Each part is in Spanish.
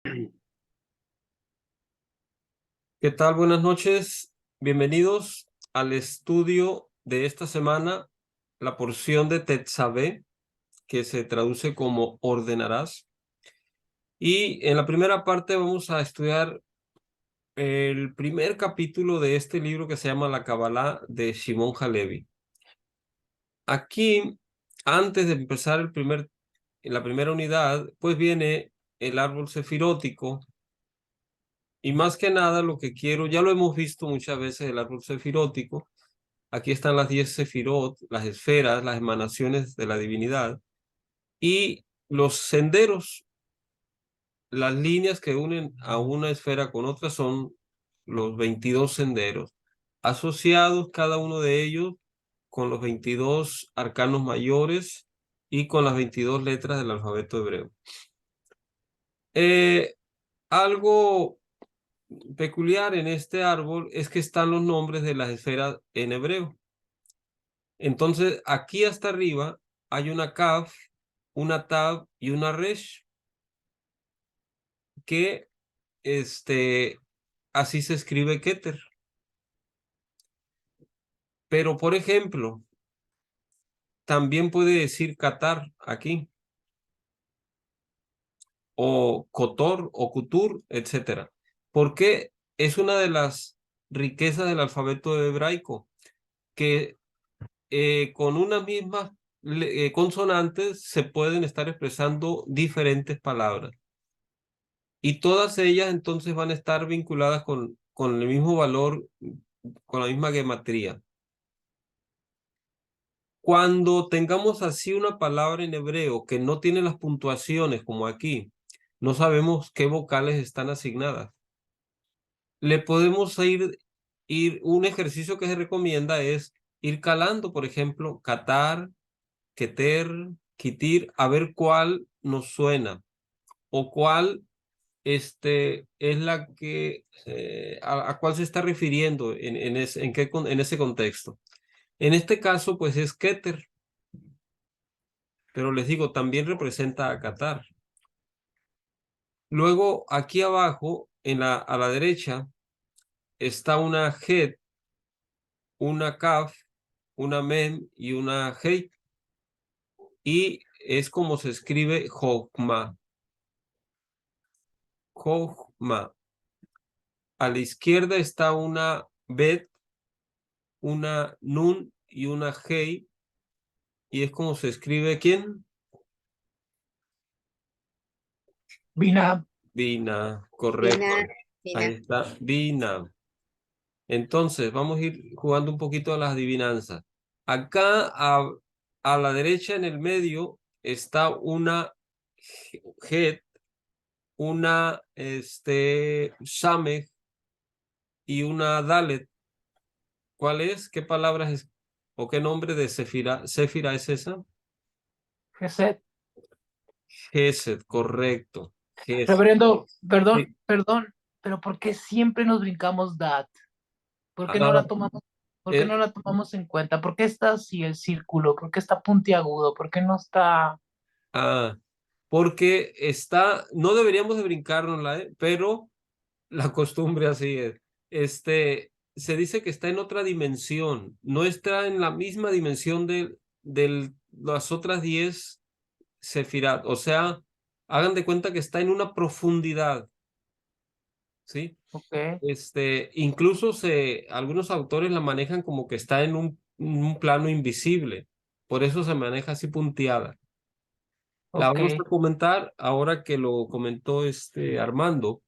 ¿Qué tal? Buenas noches. Bienvenidos al estudio de esta semana, la porción de Tetzabé, que se traduce como ordenarás. Y en la primera parte vamos a estudiar el primer capítulo de este libro que se llama La Kabbalah de Shimon Halevi. Aquí, antes de empezar la primera unidad, pues viene el árbol sefirótico. Y más que nada lo que quiero, ya lo hemos visto muchas veces el árbol sefirótico. Aquí están las 10 sefirot, las esferas, las emanaciones de la divinidad y los senderos, las líneas que unen a una esfera con otra son los 22 senderos, asociados cada uno de ellos con los 22 arcanos mayores y con las 22 letras del alfabeto hebreo. Algo peculiar en este árbol es que están los nombres de las esferas en hebreo. Entonces, aquí hasta arriba hay una Kaf, una Tab y una Resh, que así se escribe Keter. Pero, por ejemplo, también puede decir Qatar aquí, o Kotor, o Kutur, etcétera. Porque es una de las riquezas del alfabeto hebraico, que con unas mismas consonantes se pueden estar expresando diferentes palabras. Y todas ellas entonces van a estar vinculadas con el mismo valor, con la misma gematría. Cuando tengamos así una palabra en hebreo que no tiene las puntuaciones como aquí, no sabemos qué vocales están asignadas. Le podemos un ejercicio que se recomienda es ir calando, por ejemplo, Qatar, Keter, Kitir, a ver cuál nos suena o cuál es la que a cuál se está refiriendo en ese contexto. En este caso, pues es Keter, pero les digo, también representa a Qatar. Luego, aquí abajo, a la derecha, está una Het, una Kaf, una Mem y una Hei, y es como se escribe Jokma. Jokma. A la izquierda está una Bet, una Nun y una Hei, y es como se escribe ¿quién? Bina. Bina, correcto. Ahí está, Bina. Entonces, vamos a ir jugando un poquito a las adivinanzas. Acá a la derecha en el medio está una Het, una Samej y una Dalet. ¿Cuál es? ¿Qué palabras es? ¿O qué nombre de Séfira es esa? Geset. Gesed, correcto. Gesed. Reverendo, perdón, Sí. perdón, pero ¿por qué siempre nos brincamos dat? ¿Por qué no Ah, la tomamos, por qué no eh, la tomamos en cuenta? ¿Por qué está así el círculo? ¿Por qué está puntiagudo? ¿Por qué no está? ah, porque no deberíamos de brincárnosla, pero la costumbre así es. Se dice que está en otra dimensión, no está en la misma dimensión de las otras 10 Sefirat. O sea, hagan de cuenta que está en una profundidad, ¿sí? Ok, Incluso algunos autores la manejan como que está en un plano invisible, por eso se maneja así punteada. La ok, vamos a comentar ahora que lo comentó Armando.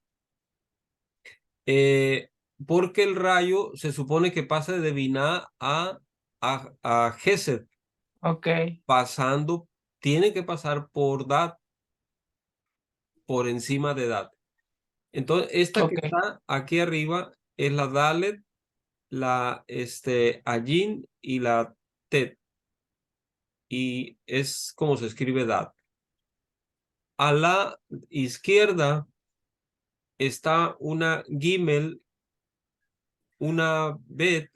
eh, Porque el rayo se supone que pasa de Binah a Gesed, ok, tiene que pasar por Dat, por encima de Dat. Entonces, esta que ok, está aquí arriba es la Dalet, la Ayin y la Tet, y es como se escribe Dat. A la izquierda está una Gimel, una Bet,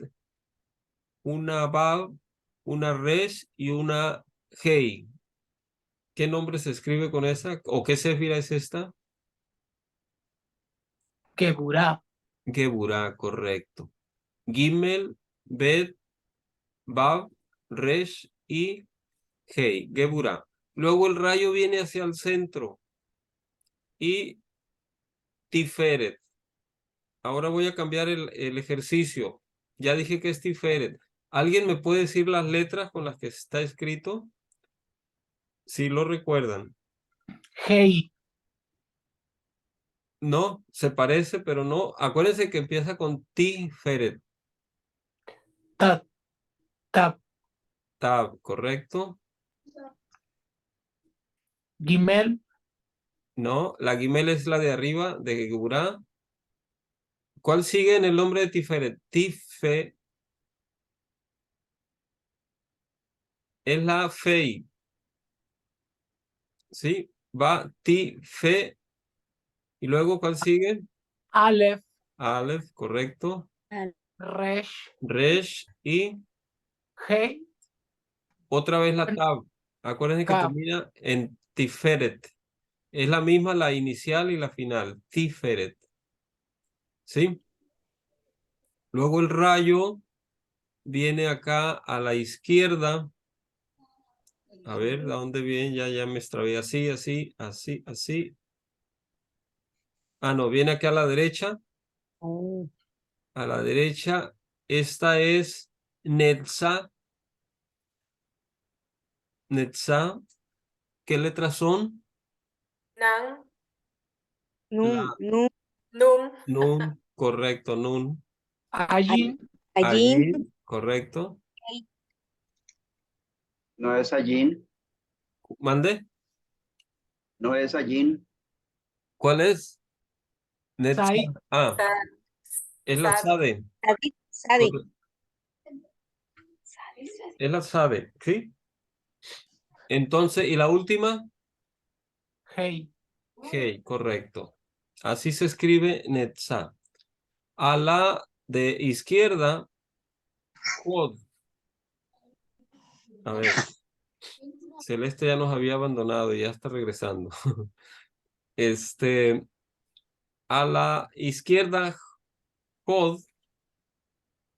una Bab, una Resh y una Hei. ¿Qué nombre se escribe con esa? ¿O qué céfira es esta? Geburah. Geburah, correcto. Gimel, Bet, Bab, Resh y Hei. Geburah. Luego el rayo viene hacia el centro y Tiferet. Ahora voy a cambiar el ejercicio. Ya dije que es Tiferet. ¿Alguien me puede decir las letras con las que está escrito? Si lo recuerdan. Hei. No, se parece, pero no. Acuérdense que empieza con Tiferet. Tat. Tab. Tab, ¿correcto? Gimel. No, la Gimel es la de arriba, de Geburah. ¿Cuál sigue en el nombre de Tiferet? Tife es la Fei. ¿Sí? Va Tife. ¿Y luego cuál sigue? Aleph. Aleph, correcto. Resh. Resh y Hei. otra vez la Tab. Acuérdense que Kaf. termina en Tiferet. Es la misma la inicial y la final. Tiferet. ¿Sí? Luego el rayo viene acá a la izquierda. A ver, ¿de dónde viene? Ya me extravié. Así, así, así, así. Ah, no, viene aquí a la derecha. A la derecha. Esta es Netza. Netza. ¿Qué letras son? Nan, La Nun, Num, Nun, correcto, Nun. Ayin. allí, Allí, correcto. No es allí, ¿Mande? no es allí. ¿Cuál es? Netza. Sai. Ah, Sa, es la Sad, Sade. Sadi. Es la Sade, ¿sí? Entonces, ¿y la última? Hei. Hey, correcto. Así se escribe Netza. A la de izquierda, Jod. A ver, Celeste ya nos había abandonado y ya está regresando. A la izquierda, Jod.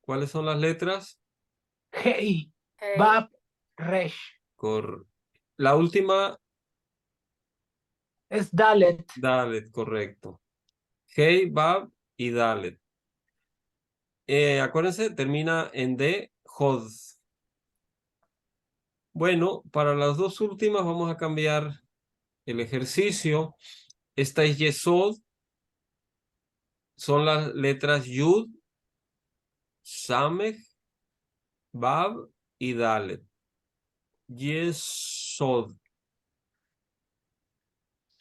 ¿Cuáles son las letras? Hei. Hey, Bab. Resh. La última, Es Dalet. Dalet, correcto. Hey, Bab y Dalet. Acuérdense, termina en D, Jod. Bueno, para las dos últimas vamos a cambiar el ejercicio. Esta es Yesod. Son las letras Yud, Samech, Bab y Dalet. Yesod.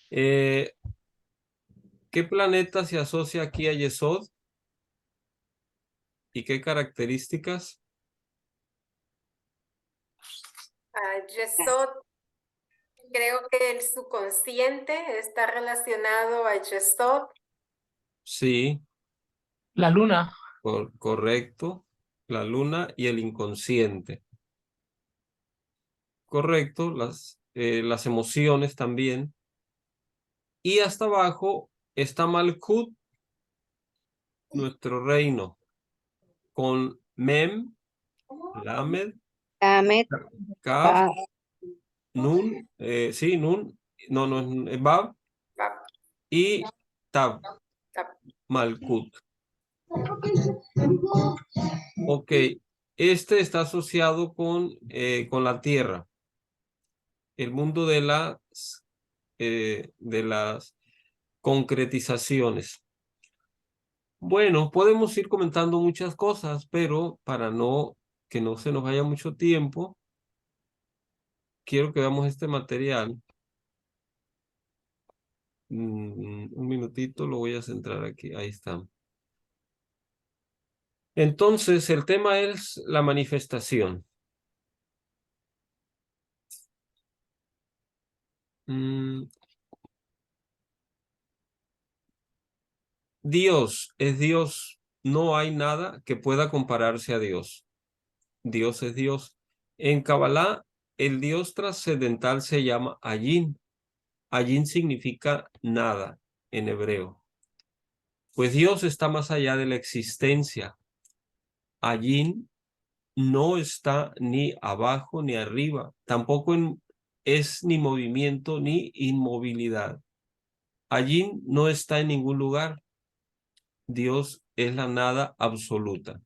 ¿Qué planeta se asocia aquí a Yesod? ¿Y qué características? Yesod, creo que el subconsciente está relacionado a Yesod. Sí, La luna. correcto. La luna y el inconsciente. Correcto, las emociones también. Y hasta abajo está Malkut, nuestro reino, con Mem, Lamed, Lamet, Kaf, Ba, Nun, sí, Nun, no, es Bab Bab, y Tab, Tab. Malkut. Ok, este está asociado con la tierra, el mundo de las concretizaciones. Bueno, podemos ir comentando muchas cosas, pero para que no se nos vaya mucho tiempo, quiero que veamos este material. Un minutito, lo voy a centrar aquí. Ahí está. Entonces, el tema es la manifestación. Dios es Dios. No hay nada que pueda compararse a Dios. Dios es Dios. En Kabbalah, el Dios trascendental se llama Ayin. Ayin significa nada en hebreo. Pues Dios está más allá de la existencia. Allí no está ni abajo ni arriba, tampoco es ni movimiento ni inmovilidad. Allí no está en ningún lugar. Dios es la nada absoluta.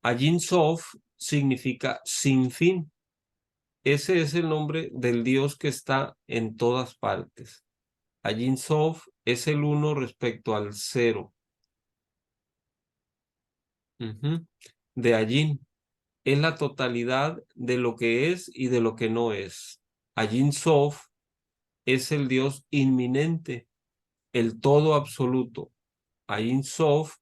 Allí Sof significa sin fin. Ese es el nombre del Dios que está en todas partes. Allí Sof es el uno respecto al cero. De allí es la totalidad de lo que es y de lo que no es. Allí Sof es el Dios inminente, el todo absoluto. Ain Sof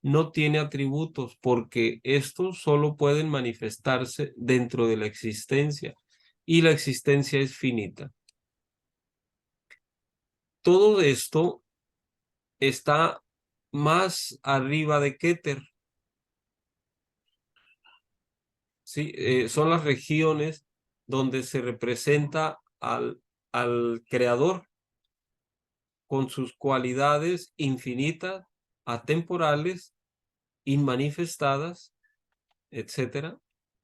no tiene atributos porque estos solo pueden manifestarse dentro de la existencia y la existencia es finita. Todo esto está más arriba de Keter. ¿Sí? Son las regiones donde se representa al creador con sus cualidades infinitas, atemporales, inmanifestadas, etcétera,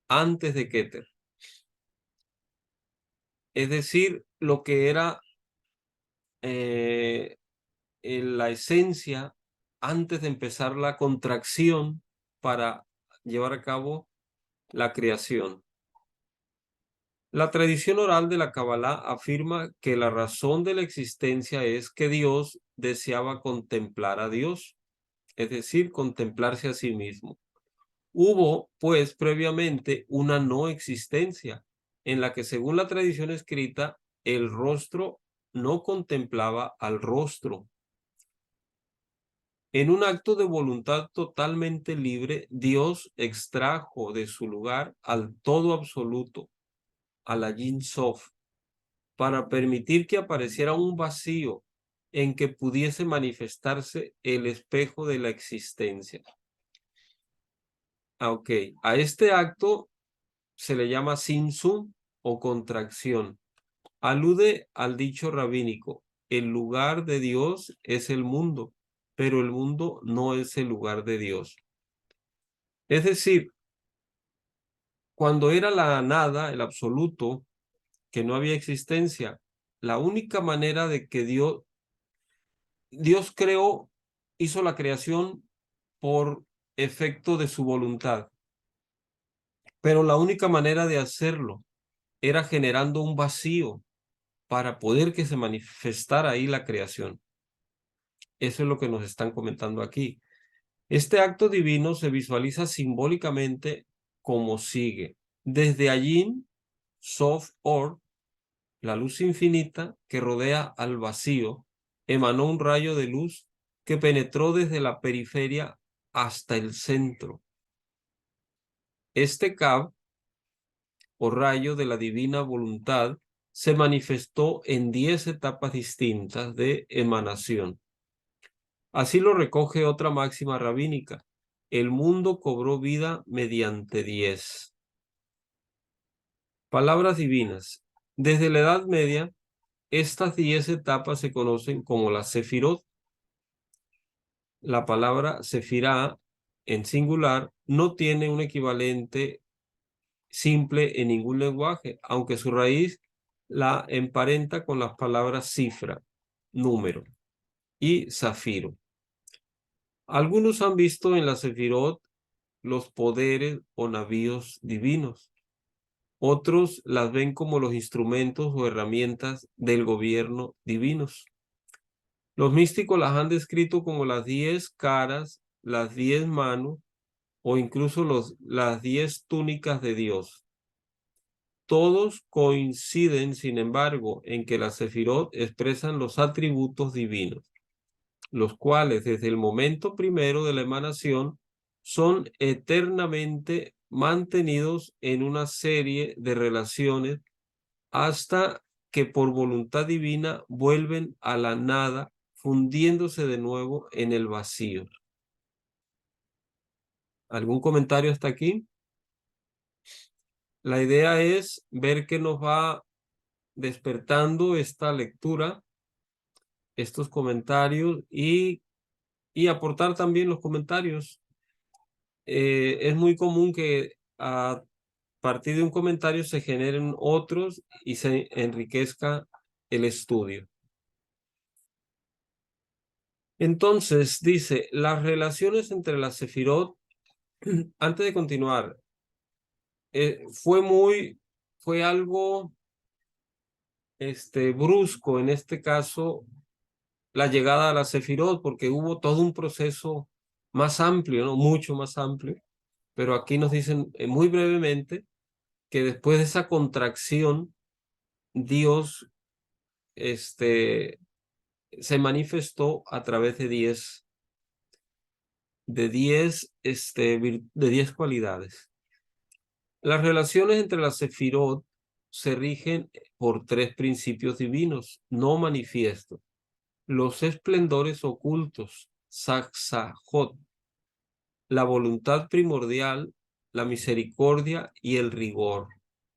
antes de Keter. Es decir, lo que era en la esencia antes de empezar la contracción para llevar a cabo la creación. La tradición oral de la Kabbalah afirma que la razón de la existencia es que Dios deseaba contemplar a Dios, es decir, contemplarse a sí mismo. Hubo, pues, previamente una no existencia en la que, según la tradición escrita, el rostro no contemplaba al rostro. En un acto de voluntad totalmente libre, Dios extrajo de su lugar al todo absoluto, a la Yin Sof, para permitir que apareciera un vacío en que pudiese manifestarse el espejo de la existencia. Ok, a este acto se le llama Simsum o contracción. Alude al dicho rabínico, el lugar de Dios es el mundo, pero el mundo no es el lugar de Dios. Es decir, cuando era la nada, el absoluto, que no había existencia, la única manera de que Dios creó, hizo la creación por efecto de su voluntad, pero la única manera de hacerlo era generando un vacío para poder que se manifestara ahí la creación. Eso es lo que nos están comentando aquí. Este acto divino se visualiza simbólicamente como sigue. Desde allí, Sof Or, la luz infinita que rodea al vacío, emanó un rayo de luz que penetró desde la periferia hasta el centro. Este Kab, o rayo de la divina voluntad, se manifestó en 10 etapas distintas de emanación. Así lo recoge otra máxima rabínica. El mundo cobró vida mediante 10. Palabras divinas. Desde la Edad Media, estas 10 etapas se conocen como las Sefirot. La palabra Sefirá en singular no tiene un equivalente simple en ningún lenguaje, aunque su raíz la emparenta con las palabras cifra, número y zafiro. Algunos han visto en la Sefirot los poderes o navíos divinos. Otros las ven como los instrumentos o herramientas del gobierno divinos. Los místicos las han descrito como las 10 caras, las 10 manos o incluso las 10 túnicas de Dios. Todos coinciden, sin embargo, en que las Sefirot expresan los atributos divinos, los cuales desde el momento primero de la emanación son eternamente mantenidos en una serie de relaciones hasta que por voluntad divina vuelven a la nada, fundiéndose de nuevo en el vacío. ¿Algún comentario hasta aquí? La idea es ver que nos va despertando esta lectura, estos comentarios y y aportar también los comentarios. Es muy común que a partir de un comentario se generen otros y se enriquezca el estudio. Entonces, dice, las relaciones entre las sefirot, antes de continuar, fue algo brusco en este caso la llegada a la sefirot, porque hubo todo un proceso más amplio, ¿no? Mucho más amplio, pero aquí nos dicen muy brevemente que después de esa contracción, Dios se manifestó a través de 10 cualidades. Las relaciones entre las sefirot se rigen por 3 principios divinos no manifiestos: los esplendores ocultos, Saksajot, la voluntad primordial, la misericordia y el rigor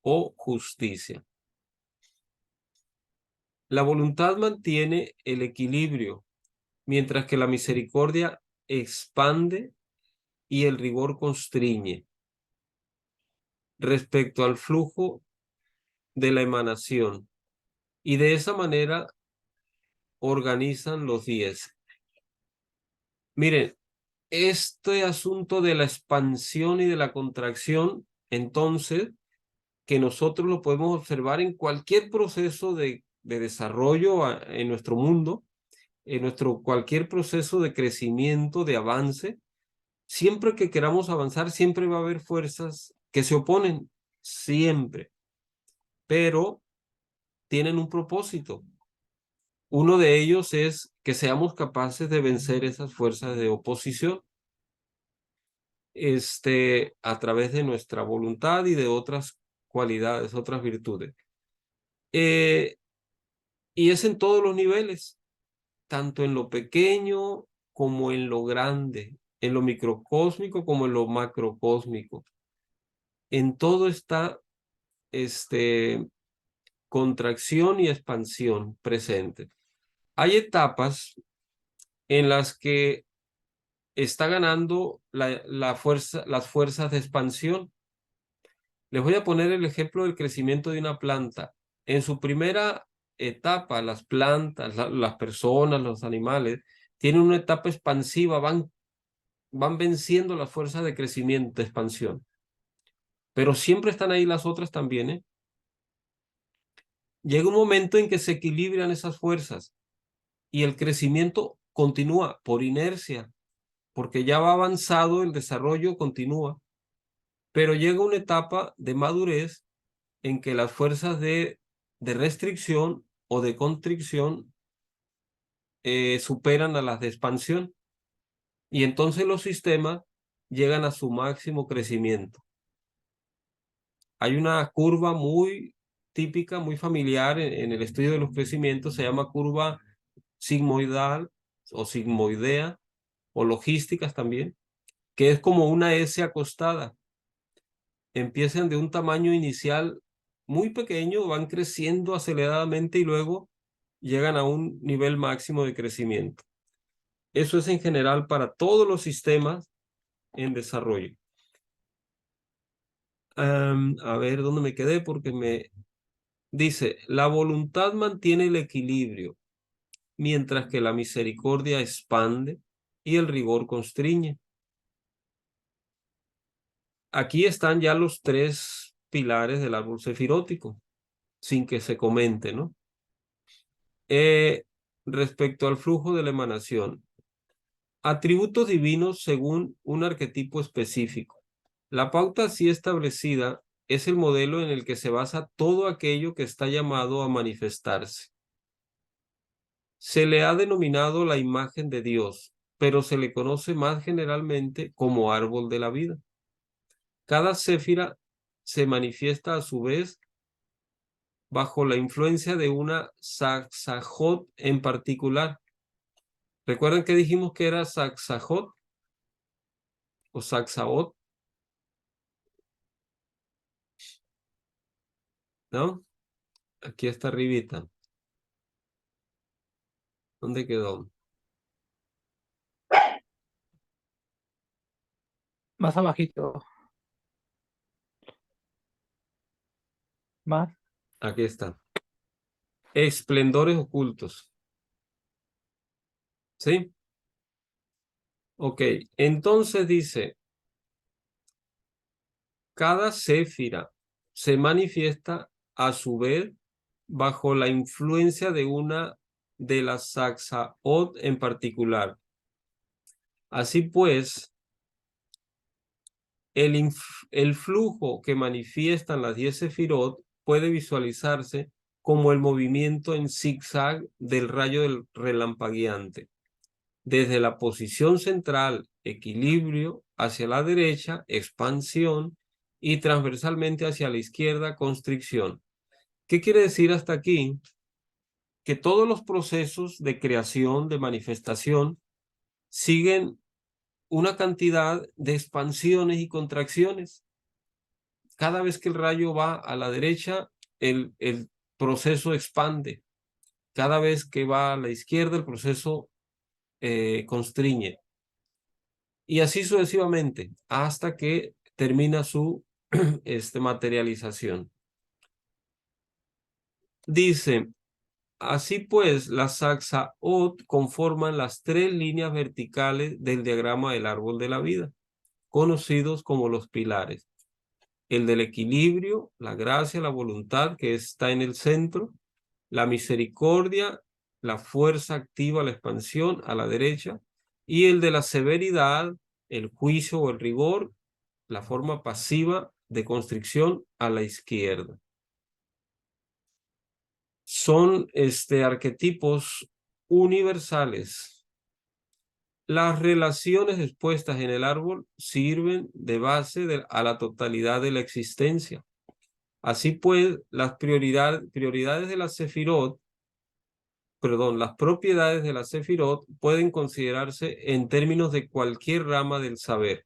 o justicia. La voluntad mantiene el equilibrio, mientras que la misericordia expande y el rigor constriñe respecto al flujo de la emanación, y de esa manera organizan los 10. Miren, este asunto de la expansión y de la contracción, entonces, que nosotros lo podemos observar en cualquier proceso de desarrollo en nuestro mundo, en cualquier proceso de crecimiento, de avance. Siempre que queramos avanzar, siempre va a haber fuerzas que se oponen, siempre, pero tienen un propósito. Uno de ellos es que seamos capaces de vencer esas fuerzas de oposición, a través de nuestra voluntad y de otras cualidades, otras virtudes. Y es en todos los niveles, tanto en lo pequeño como en lo grande, en lo microcósmico como en lo macrocósmico. En todo está contracción y expansión presente. Hay etapas en las que está ganando las fuerzas de expansión. Les voy a poner el ejemplo del crecimiento de una planta. En su primera etapa, las plantas, las personas, los animales, tienen una etapa expansiva, van venciendo las fuerzas de crecimiento, de expansión. Pero siempre están ahí las otras también, ¿eh? Llega un momento en que se equilibran esas fuerzas y el crecimiento continúa por inercia, porque ya va avanzado, el desarrollo continúa, pero llega una etapa de madurez en que las fuerzas de restricción o de constricción superan a las de expansión, y entonces los sistemas llegan a su máximo crecimiento. Hay una curva muy típica, muy familiar en el estudio de los crecimientos, se llama curva sigmoidal o sigmoidea, o logísticas también, que es como una S acostada. Empiezan de un tamaño inicial muy pequeño, van creciendo aceleradamente y luego llegan a un nivel máximo de crecimiento. Eso es en general para todos los sistemas en desarrollo. A ver dónde me quedé, porque me dice, la voluntad mantiene el equilibrio, mientras que la misericordia expande y el rigor constriñe. Aquí están ya los 3 pilares del árbol sefirótico, sin que se comente, ¿no? Respecto al flujo de la emanación, atributos divinos según un arquetipo específico. La pauta así establecida es el modelo en el que se basa todo aquello que está llamado a manifestarse. Se le ha denominado la imagen de Dios, pero se le conoce más generalmente como árbol de la vida. Cada séfira se manifiesta a su vez bajo la influencia de una Saksajot en particular. ¿Recuerdan que dijimos que era Saksajot o Saksaot? ¿No? Aquí está arribita. ¿Dónde quedó? Más abajito. Más. Aquí está. Esplendores ocultos. ¿Sí? Ok, entonces dice, cada céfira se manifiesta a su vez bajo la influencia de una de las Saxaot en particular. Así pues, el flujo que manifiestan las 10 sefirot puede visualizarse como el movimiento en zigzag del rayo del relampagueante. Desde la posición central, equilibrio, hacia la derecha, expansión, y transversalmente hacia la izquierda, constricción. ¿Qué quiere decir hasta aquí? Que todos los procesos de creación, de manifestación, siguen una cantidad de expansiones y contracciones. Cada vez que el rayo va a la derecha, el proceso expande. Cada vez que va a la izquierda, el proceso constriñe. Y así sucesivamente, hasta que termina su materialización. Dice, así pues, las Saxaot conforman las 3 líneas verticales del diagrama del árbol de la vida, conocidos como los pilares. El del equilibrio, la gracia, la voluntad, que está en el centro, la misericordia, la fuerza activa, la expansión a la derecha, y el de la severidad, el juicio o el rigor, la forma pasiva de constricción a la izquierda. Son arquetipos universales. Las relaciones expuestas en el árbol sirven de base a la totalidad de la existencia. Así pues, las prioridades de la sefirot, las propiedades de la sefirot pueden considerarse en términos de cualquier rama del saber.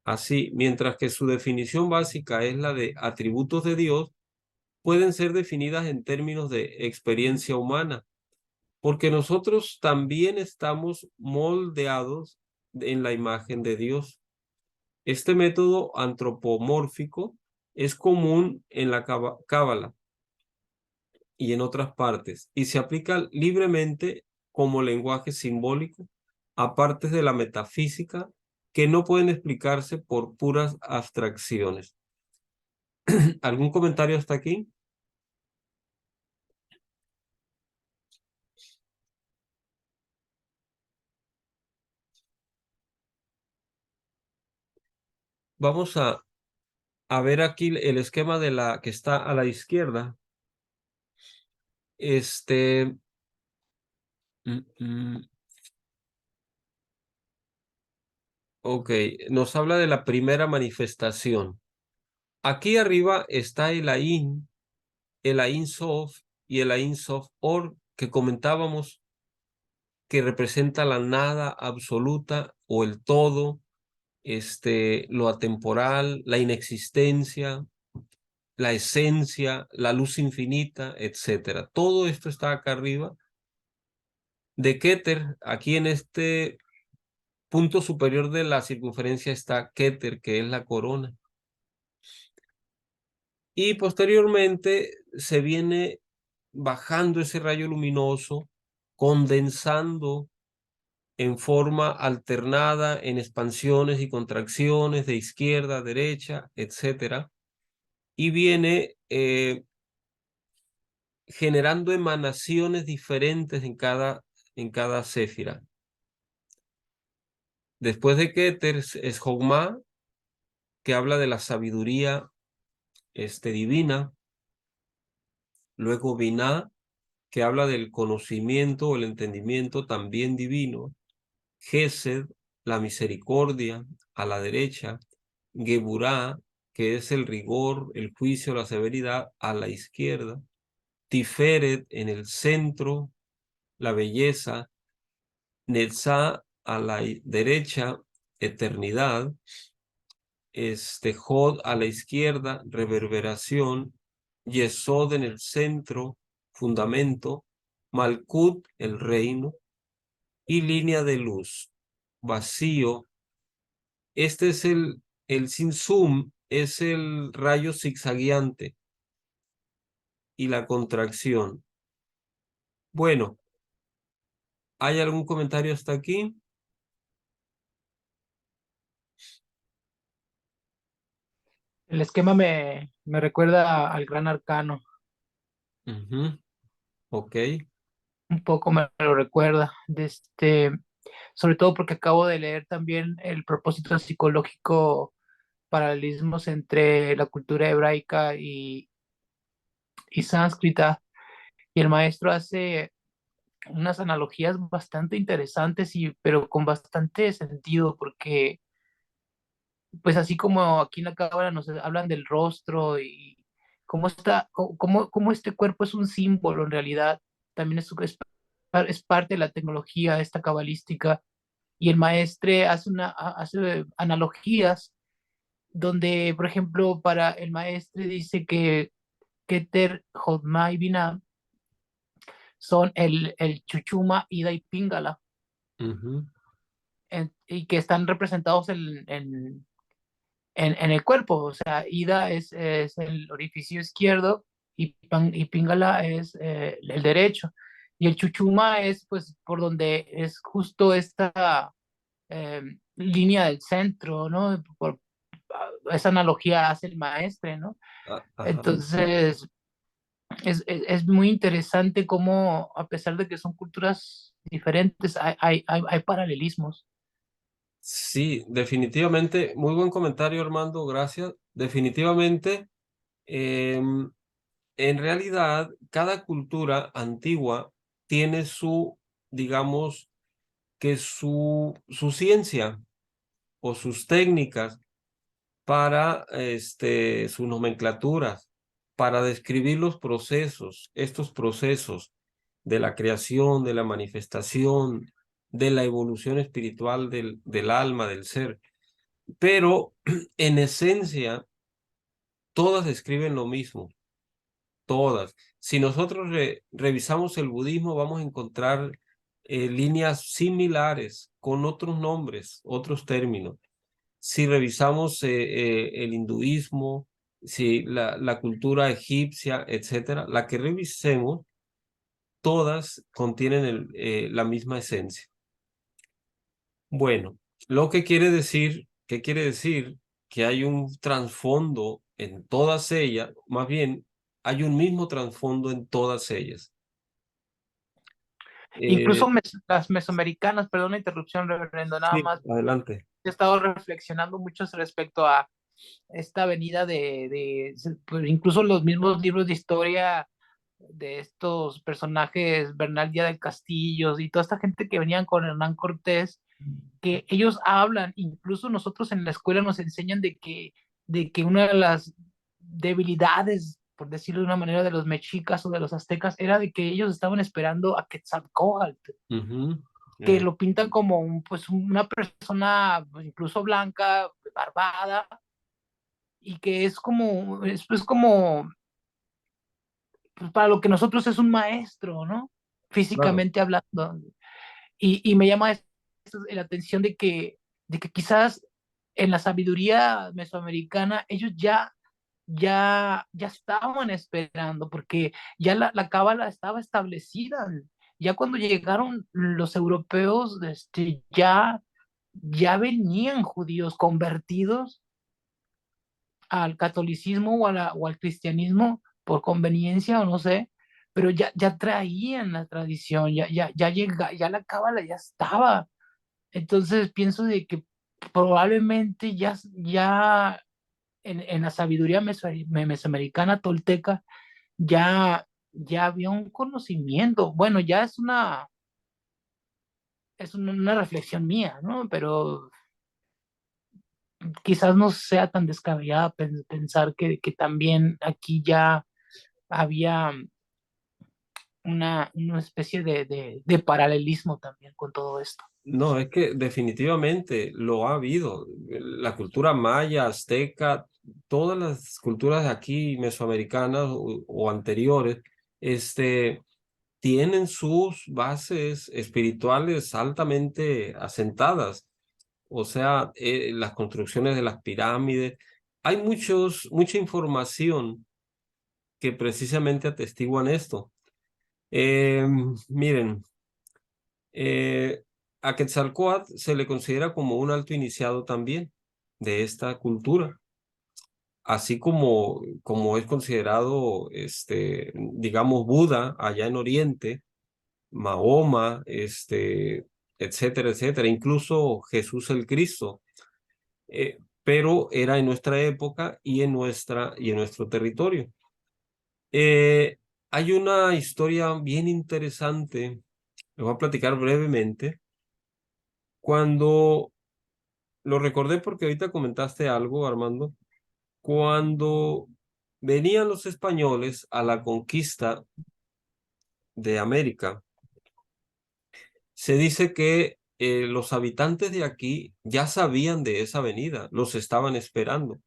Así, mientras que su definición básica es la de atributos de Dios, pueden ser definidas en términos de experiencia humana, porque nosotros también estamos moldeados en la imagen de Dios. Este método antropomórfico es común en la Cábala y en otras partes, y se aplica libremente como lenguaje simbólico a partes de la metafísica que no pueden explicarse por puras abstracciones. ¿Algún comentario hasta aquí? Vamos a ver aquí el esquema de la que está a la izquierda. Ok, nos habla de la primera manifestación. Aquí arriba está el Ain Sof y el Ain Sof Or, que comentábamos, que representa la nada absoluta o el todo, lo atemporal, la inexistencia, la esencia, la luz infinita, etc. Todo esto está acá arriba. De Keter, aquí en este punto superior de la circunferencia está Keter, que es la corona. Y posteriormente se viene bajando ese rayo luminoso, condensando en forma alternada en expansiones y contracciones de izquierda a derecha, etc. Y viene generando emanaciones diferentes en cada céfira. Después de Keter es Jogma, que habla de la sabiduría divina. Luego Binah, que habla del conocimiento o el entendimiento también divino. Gesed, la misericordia, a la derecha. Geburah, que es el rigor, el juicio, la severidad, a la izquierda. Tiferet, en el centro, la belleza. Netzah, a la derecha, eternidad. Jod, a la izquierda, reverberación. Yesod, en el centro, fundamento. Malkut, el reino. Y línea de luz, vacío, Este es el sin zoom, es el rayo zigzagueante y la contracción. Bueno, ¿hay algún comentario hasta aquí? El esquema me recuerda al Gran Arcano, Ujú, ok. un poco me lo recuerda, sobre todo porque acabo de leer también el propósito psicológico, paralelismos entre la cultura hebraica y sánscrita, y el maestro hace unas analogías bastante interesantes pero con bastante sentido, porque pues así como aquí en la cámara nos hablan del rostro y cómo este cuerpo es un símbolo en realidad, también es parte de la tecnología esta cabalística, y el maestre hace analogías donde, por ejemplo, para el maestre dice que Keter, Jodma y Binah son el Chuchuma, Ida y Pingala, Ujú, y que están representados en el cuerpo. O sea, Ida es el orificio izquierdo y Pingala es el derecho. Y el Chuchuma es pues por donde es justo esta eh, línea del centro, ¿no? Esa analogía hace el maestre, ¿no? ajá. Entonces, es muy interesante cómo, a pesar de que son culturas diferentes, hay paralelismos. Sí, definitivamente. Muy buen comentario, Armando. Gracias. Definitivamente, em, en realidad, cada cultura antigua tiene su, digamos, que su ciencia o sus técnicas para sus nomenclaturas, para describir los procesos, estos procesos de la creación, de la manifestación, de la evolución espiritual del alma, del ser. Pero en esencia, todas describen lo mismo, todas. Si nosotros revisamos el budismo, vamos a encontrar líneas similares con otros nombres, otros términos. Si revisamos el hinduismo, si la cultura egipcia, etcétera, la que revisemos, todas contienen la misma esencia. Bueno, lo que quiere decir, ¿qué quiere decir? Que hay un trasfondo en todas ellas, más bien hay un mismo trasfondo en todas ellas. Incluso Eh, las mesoamericanas, perdón la interrupción, reverendo, nada sí, más adelante. he estado reflexionando mucho respecto a esta venida pues, incluso los mismos libros de historia de estos personajes, Bernal Díaz del Castillo y toda esta gente que venían con Hernán Cortés, que ellos hablan, incluso nosotros en la escuela nos enseñan de que una de las debilidades, por decirlo de una manera, de los mexicas o de los aztecas era de que ellos estaban esperando a Quetzalcóatl, Ujú, que lo pintan como pues una persona pues, incluso blanca, barbada, y que es como pues, para lo que nosotros es un maestro, ¿no? claro. Físicamente hablando. Y me llama la atención de que quizás en la sabiduría mesoamericana ellos ya estaban esperando, porque ya la cábala estaba establecida. Ya cuando llegaron los europeos, ya venían judíos convertidos al catolicismo o al cristianismo por conveniencia o no sé, pero ya traían la tradición, ya la cábala ya estaba. Entonces pienso de que probablemente ya en la sabiduría mesoamericana tolteca ya había un conocimiento. Bueno, ya es una reflexión mía, ¿no? Pero quizás no sea tan descabellada pensar que también aquí ya había una especie de paralelismo también con todo esto. No, es que definitivamente lo ha habido. La cultura maya, azteca, todas las culturas de aquí mesoamericanas o anteriores, tienen sus bases espirituales altamente asentadas. o sea, las construcciones de las pirámides. Hay mucha información que precisamente atestiguan esto. Miren, a Quetzalcóatl se le considera como un alto iniciado también de esta cultura, así como es considerado, digamos, Buda allá en Oriente, Mahoma, etcétera, etcétera, incluso Jesús el Cristo, pero era en nuestra época y en nuestro territorio. Hay una historia bien interesante, les voy a platicar brevemente. Cuando lo recordé porque ahorita comentaste algo, Armando, cuando venían los españoles a la conquista de América, se dice que los habitantes de aquí ya sabían de esa avenida, los estaban esperando.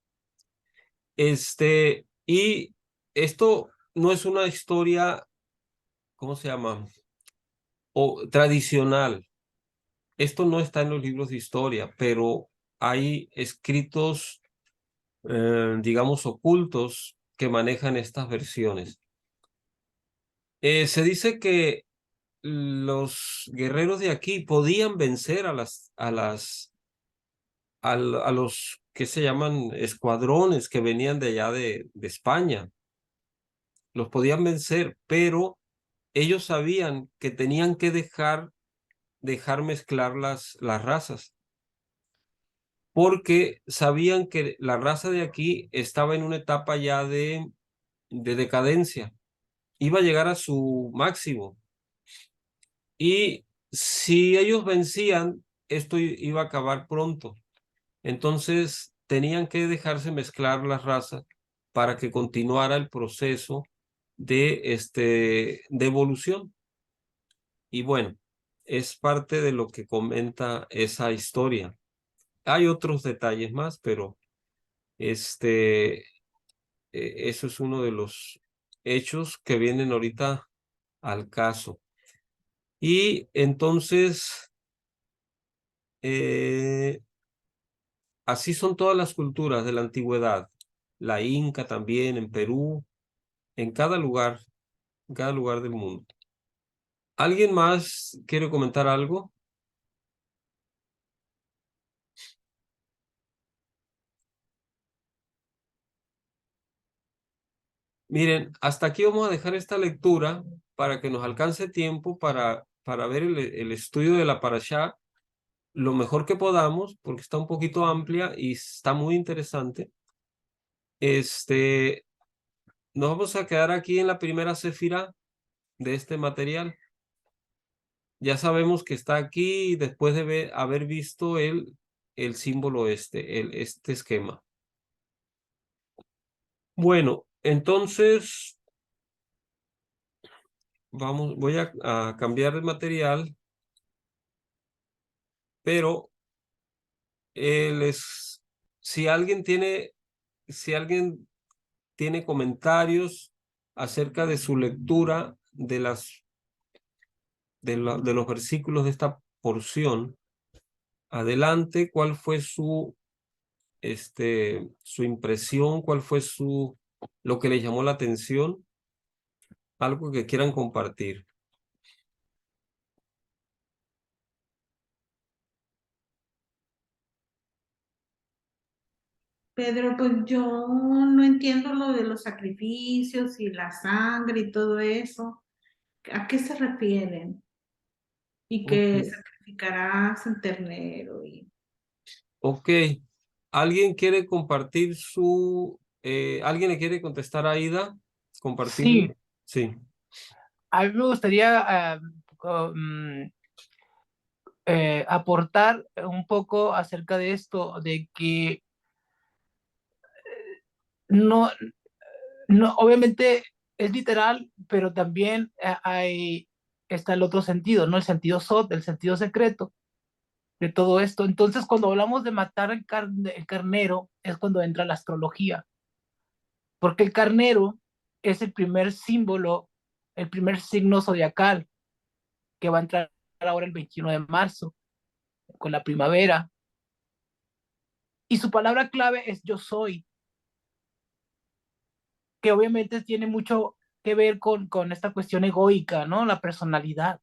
Y esto no es una historia, ¿cómo se llama? O tradicional. Esto no está en los libros de historia, pero hay escritos, digamos, ocultos que manejan estas versiones. Se dice que los guerreros de aquí podían vencer a los que se llaman escuadrones que venían de allá de España. Los podían vencer, pero ellos sabían que tenían que dejar mezclar las razas, porque sabían que la raza de aquí estaba en una etapa ya de decadencia, iba a llegar a su máximo. Y si ellos vencían, esto iba a acabar pronto. Entonces tenían que dejarse mezclar las razas para que continuara el proceso de evolución. Y bueno, es parte de lo que comenta esa historia. Hay otros detalles más, pero eso es uno de los hechos que vienen ahorita al caso. Y entonces, así son todas las culturas de la antigüedad. La inca también, en Perú, en cada lugar del mundo. ¿Alguien más quiere comentar algo? Miren, hasta aquí vamos a dejar esta lectura para que nos alcance tiempo para ver el estudio de la Parashá lo mejor que podamos, porque está un poquito amplia y está muy interesante. Nos vamos a quedar aquí en la primera sefirá de este material. Ya sabemos que está aquí después de haber visto el símbolo este esquema. Bueno, entonces voy a cambiar de material, pero si alguien tiene comentarios acerca de su lectura de los versículos de esta porción, adelante, ¿cuál fue su impresión? ¿Cuál fue lo que le llamó la atención? Algo que quieran compartir. Pedro, pues yo no entiendo lo de los sacrificios y la sangre y todo eso. ¿A qué se refieren? Y que Ok. sacrificarás el ternero. Ok. ¿Alguien quiere compartir ¿alguien le quiere contestar a Ida? Sí, Compartir. Sí. a mí me gustaría aportar un poco acerca de esto, de que no, no, obviamente es literal, pero también está el otro sentido, ¿no? El sentido sot, el sentido secreto de todo esto. Entonces, cuando hablamos de matar el carnero, es cuando entra la astrología, porque el carnero es el primer símbolo, el primer signo zodiacal que va a entrar ahora el 21 de marzo, con la primavera. Y su palabra clave es yo soy, que obviamente tiene mucho que ver con esta cuestión egoica, ¿no? La personalidad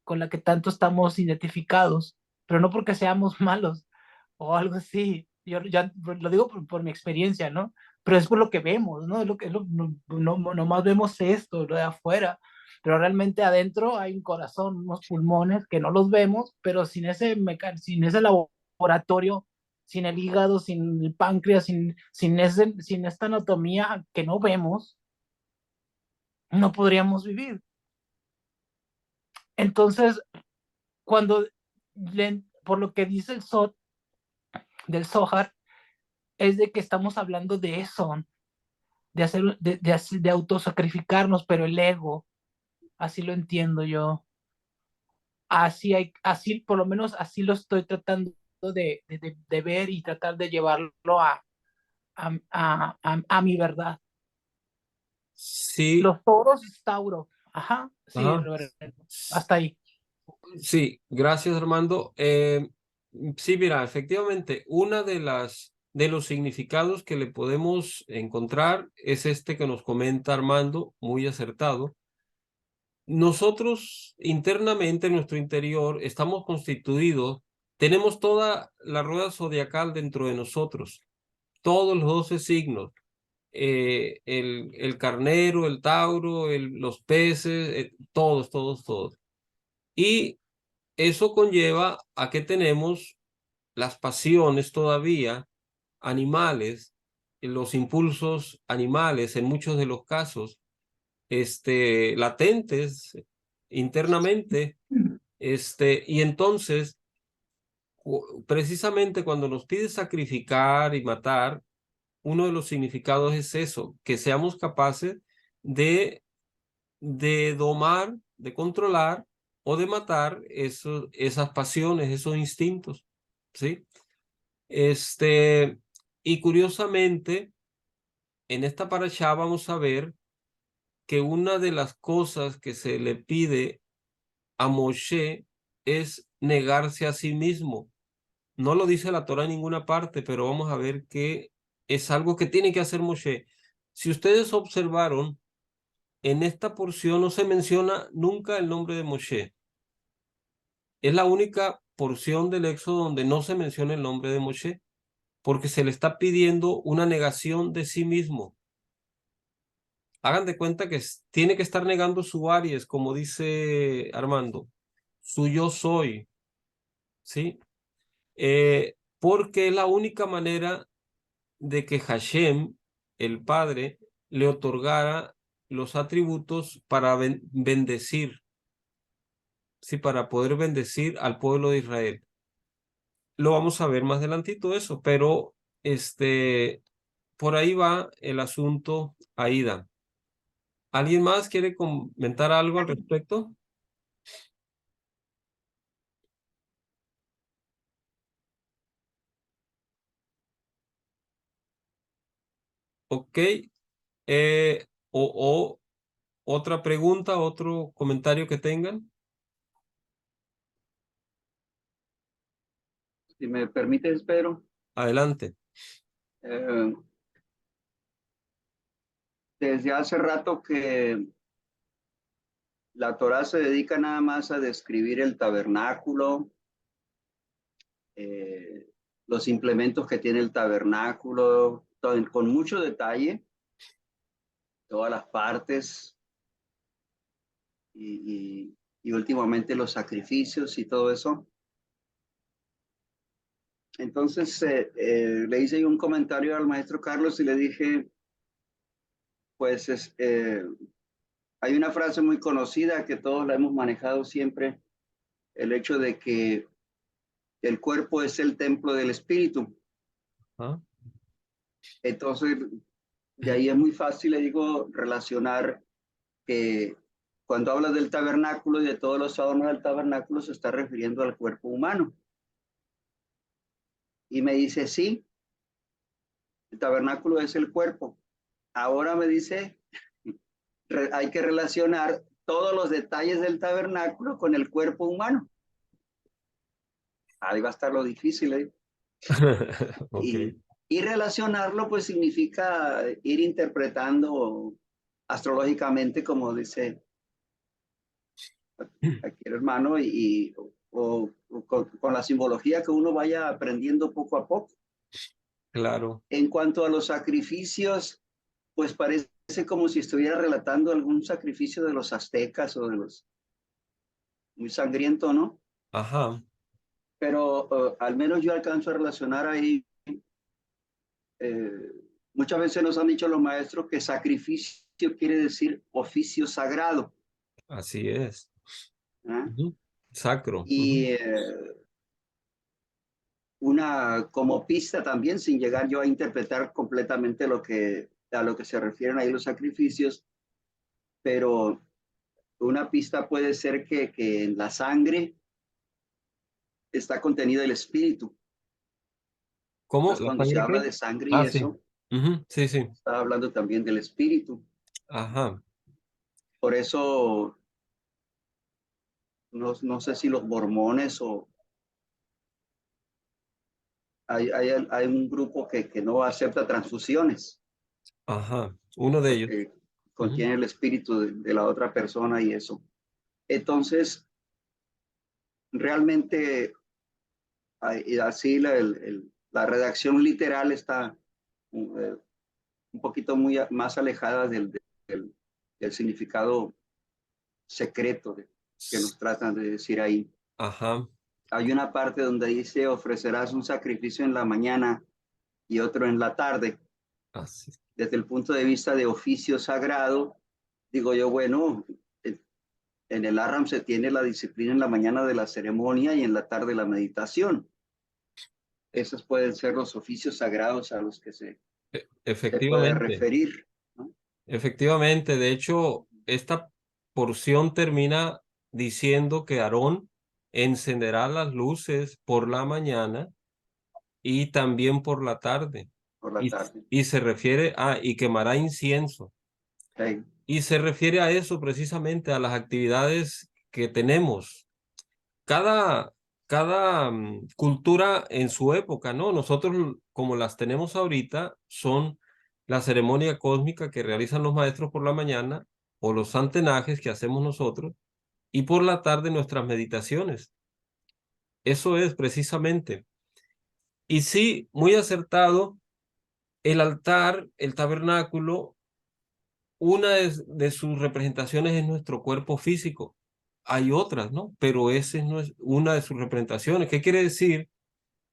con la que tanto estamos identificados, pero no porque seamos malos o algo así. Yo ya lo digo por mi experiencia, ¿no? Pero es por lo que vemos, ¿no? Es lo que nomás vemos esto, lo de afuera, pero realmente adentro hay un corazón, unos pulmones que no los vemos, pero sin ese laboratorio, sin el hígado, sin el páncreas, sin esta anatomía que no vemos, no podríamos vivir. Entonces, cuando por lo que dice el Sot del Zohar, es de que estamos hablando de eso, de autosacrificarnos, pero el ego, así lo entiendo yo. Así, por lo menos así lo estoy tratando de ver y tratar de llevarlo a mi verdad. Sí, Los toros es Tauro. Ajá, sí, ajá. Roberto, hasta ahí. Sí, gracias Armando. Sí, mira, efectivamente, una de los significados que le podemos encontrar es este que nos comenta Armando, muy acertado. Nosotros internamente, en nuestro interior, estamos constituidos, tenemos toda la rueda zodiacal dentro de nosotros, todos los 12 signos, el carnero, el tauro, los peces, todos, todos, todos. Y eso conlleva a que tenemos las pasiones todavía animales, los impulsos animales en muchos de los casos, latentes internamente, y entonces, precisamente cuando nos pide sacrificar y matar, uno de los significados es eso, que seamos capaces de, de domar, de controlar o de matar esas pasiones, esos instintos, ¿sí? Y curiosamente, en esta parashá vamos a ver que una de las cosas que se le pide a Moshe es negarse a sí mismo. No lo dice la Torah en ninguna parte, pero vamos a ver que es algo que tiene que hacer Moshe. Si ustedes observaron, en esta porción no se menciona nunca el nombre de Moshe. Es la única porción del Éxodo donde no se menciona el nombre de Moshe, porque se le está pidiendo una negación de sí mismo. Hagan de cuenta que tiene que estar negando su Aries, como dice Armando, su yo soy, ¿sí? Porque es la única manera de que Hashem, el Padre, le otorgara los atributos para bendecir, ¿sí? Para poder bendecir al pueblo de Israel. Lo vamos a ver más adelantito eso, pero por ahí va el asunto, Aida. ¿Alguien más quiere comentar algo al respecto? Ok. O otra pregunta, otro comentario que tengan. Si me permites, Pedro, Adelante. eh, desde hace rato que la Torá se dedica nada más a describir el tabernáculo, eh, los implementos que tiene el tabernáculo, con mucho detalle, todas las partes y últimamente los sacrificios y todo eso. Entonces le hice un comentario al maestro Carlos y le dije, pues hay una frase muy conocida que todos la hemos manejado siempre, el hecho de que el cuerpo es el templo del espíritu. ¿Ah? Entonces, de ahí es muy fácil, le digo, relacionar que cuando habla del tabernáculo y de todos los adornos del tabernáculo se está refiriendo al cuerpo humano. Y me dice, sí, el tabernáculo es el cuerpo. Ahora me dice, hay que relacionar todos los detalles del tabernáculo con el cuerpo humano. Ahí va a estar lo difícil, ¿eh? Ok, Y relacionarlo pues significa ir interpretando astrológicamente, como dice aquí el hermano, o con la simbología que uno vaya aprendiendo poco a poco. claro. En cuanto a los sacrificios, pues parece como si estuviera relatando algún sacrificio de los aztecas o de los muy sangriento, ¿no? Ajá, Pero al menos yo alcanzo a relacionar ahí. Muchas veces nos han dicho los maestros que sacrificio quiere decir oficio sagrado, así es. ¿eh? Ujú. Sacro. Y Ujú. una como pista también, sin llegar yo a interpretar completamente a lo que se refieren ahí los sacrificios, pero una pista puede ser que en la sangre está contenido el espíritu. ¿Cómo? Entonces, ¿La cuando se sangre habla qué? de sangre y Ah, sí. eso, Ujú, sí, sí. está hablando también del espíritu. Ajá, Por eso, no sé si los mormones o hay un grupo que no acepta transfusiones ajá. Uno de ellos. porque Ujú. contiene el espíritu de la otra persona y eso. Entonces, realmente, así la redacción literal está un poquito más alejada del significado secreto que nos tratan de decir ahí. Ajá, Hay una parte donde dice, ofrecerás un sacrificio en la mañana y otro en la tarde. así. Desde el punto de vista de oficio sagrado, digo yo, bueno, en el Arram se tiene la disciplina en la mañana de la ceremonia y en la tarde la meditación. Esos pueden ser los oficios sagrados a los que se puede Efectivamente. referir, ¿no? Efectivamente, de hecho, esta porción termina diciendo que Aarón encenderá las luces por la mañana y también por la tarde. Por la tarde. Y se refiere a, y quemará incienso. Okay. Y se refiere a eso precisamente, a las actividades que tenemos. Cada cultura en su época, ¿no? Nosotros, como las tenemos ahorita, son la ceremonia cósmica que realizan los maestros por la mañana o los antenajes que hacemos nosotros y por la tarde nuestras meditaciones. Eso es precisamente. Y sí, muy acertado, el altar, el tabernáculo, una de sus representaciones es nuestro cuerpo físico. Hay otras, ¿no? Pero esa no es una de sus representaciones. ¿Qué quiere decir?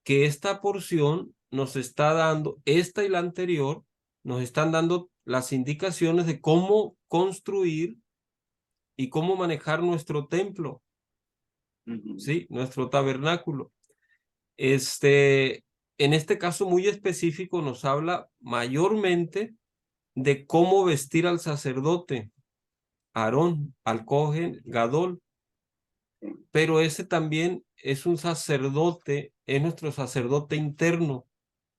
Que esta porción nos está dando, esta y la anterior, nos están dando las indicaciones de cómo construir y cómo manejar nuestro templo, Uh-huh. ¿sí? Nuestro tabernáculo. En este caso muy específico nos habla mayormente de cómo vestir al sacerdote, Aarón, al Cohen, Gadol, pero ese también es un sacerdote, es nuestro sacerdote interno,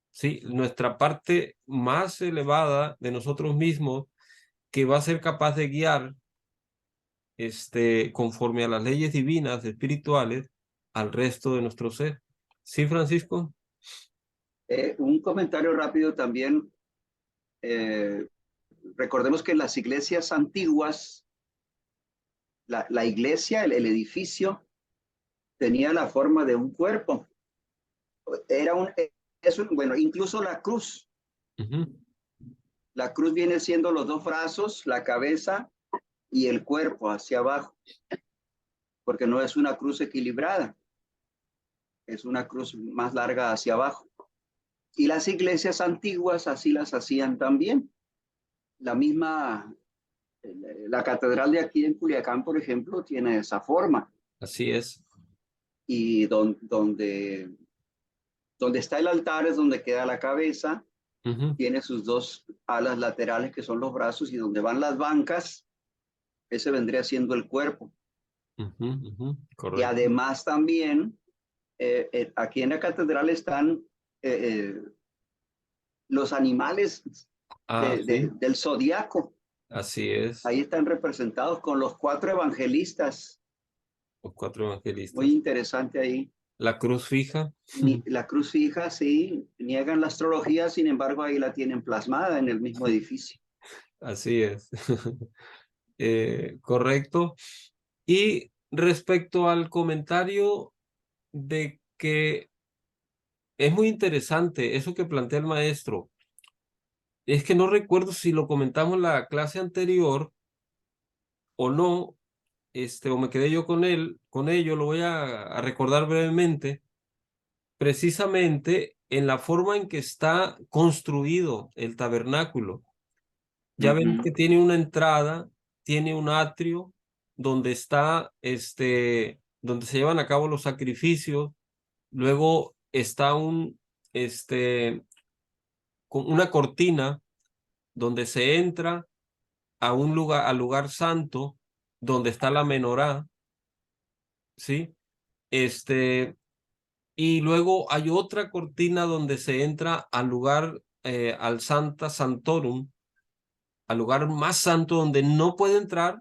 ¿sí? Nuestra parte más elevada de nosotros mismos que va a ser capaz de guiar conforme a las leyes divinas, espirituales, al resto de nuestro ser. ¿Sí, Francisco? Un comentario rápido también. eh, Recordemos que en las iglesias antiguas, la iglesia, el edificio, tenía la forma de un cuerpo. Era bueno, incluso la cruz. Ujú. La cruz viene siendo los dos brazos, la cabeza y el cuerpo hacia abajo, porque no es una cruz equilibrada, es una cruz más larga hacia abajo. Y las iglesias antiguas así las hacían también. La misma, la catedral de aquí en Culiacán, por ejemplo, tiene esa forma. Así es. Y donde está el altar es donde queda la cabeza, Ujú, tiene sus dos alas laterales que son los brazos y donde van las bancas, ese vendría siendo el cuerpo. ujú, ujú. Y Correcto. además también, aquí en la catedral están los animales Ah, sí, del zodiaco. así es. Ahí están representados con los 4 evangelistas. Los 4 Muy evangelistas. interesante ahí. La cruz fija. La cruz fija, sí, niegan la astrología, sin embargo, ahí la tienen plasmada en el mismo edificio. Así es. Correcto. Y respecto al comentario de que es muy interesante eso que plantea el maestro, es que no recuerdo si lo comentamos en la clase anterior o no, o me quedé yo con ello, lo voy a recordar brevemente, precisamente en la forma en que está construido el tabernáculo. Ya ven que tiene una entrada, tiene un atrio donde está, donde se llevan a cabo los sacrificios. Luego está con una cortina donde se entra a un lugar, al lugar santo, donde está la menorá, ¿sí? Y luego hay otra cortina donde se entra al lugar, al Santa Santorum, al lugar más santo donde no puede entrar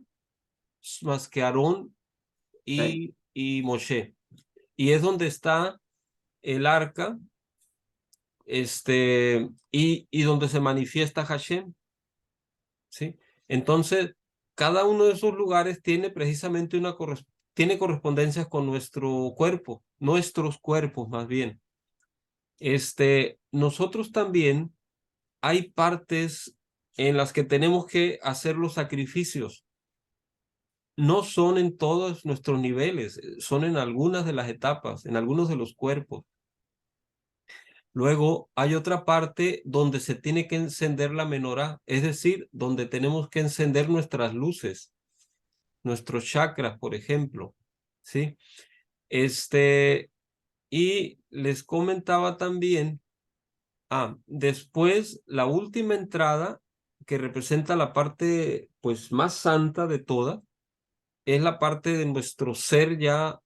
más que Aarón y Moshe. Y es donde está el arca, y donde se manifiesta Hashem, ¿sí? Entonces, cada uno de esos lugares tiene precisamente tiene correspondencias con nuestro cuerpo, nuestros cuerpos más bien. Nosotros también hay partes en las que tenemos que hacer los sacrificios. No son en todos nuestros niveles, son en algunas de las etapas, en algunos de los cuerpos. Luego hay otra parte donde se tiene que encender la menorá, es decir, donde tenemos que encender nuestras luces, nuestros chakras, por ejemplo, ¿sí? Y les comentaba también, después la última entrada que representa la parte pues más santa de todas, es la parte de nuestro ser ya,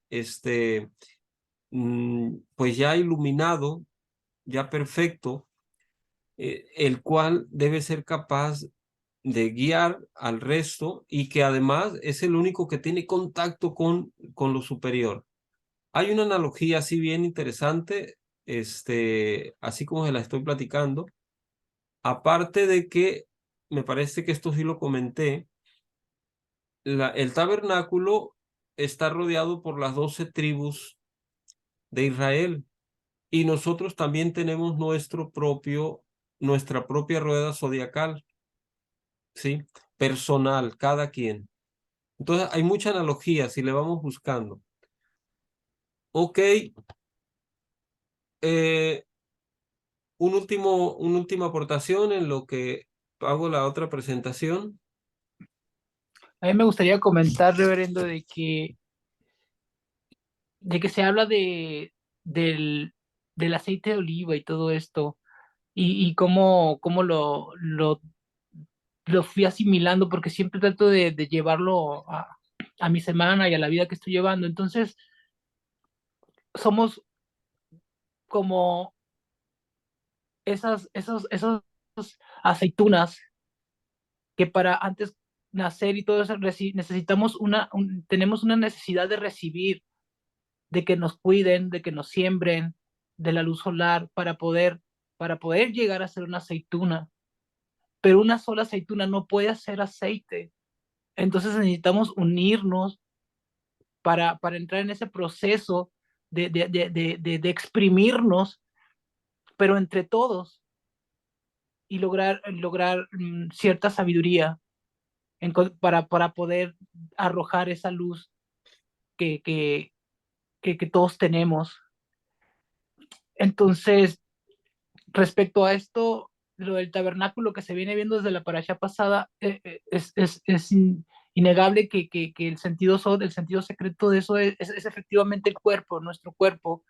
pues ya iluminado, ya perfecto, el cual debe ser capaz de guiar al resto y que además es el único que tiene contacto con lo superior. Hay una analogía así bien interesante, así como se la estoy platicando, aparte de que me parece que esto sí lo comenté, el tabernáculo está rodeado por las 12 tribus de Israel y nosotros también tenemos nuestra propia rueda zodiacal, ¿sí? Personal, cada quien. Entonces hay mucha analogía si le vamos buscando. Ok, una última aportación en lo que hago la otra presentación. A mí me gustaría comentar, reverendo, de que se habla del aceite de oliva y todo esto, y cómo lo fui asimilando, porque siempre trato de llevarlo a mi semana y a la vida que estoy llevando. Entonces, somos como esas aceitunas que para antes nacer y todo eso necesitamos tenemos una necesidad de recibir, de que nos cuiden, de que nos siembren, de la luz solar para poder llegar a ser una aceituna. Pero una sola aceituna no puede hacer aceite. Entonces necesitamos unirnos para entrar en ese proceso de exprimirnos, pero entre todos, y lograr cierta sabiduría para poder arrojar esa luz que, que, que todos tenemos. Entonces, respecto a esto, lo del tabernáculo que se viene viendo desde la parasha pasada, es innegable que el sentido el sentido secreto de eso es efectivamente el cuerpo, nuestro cuerpo.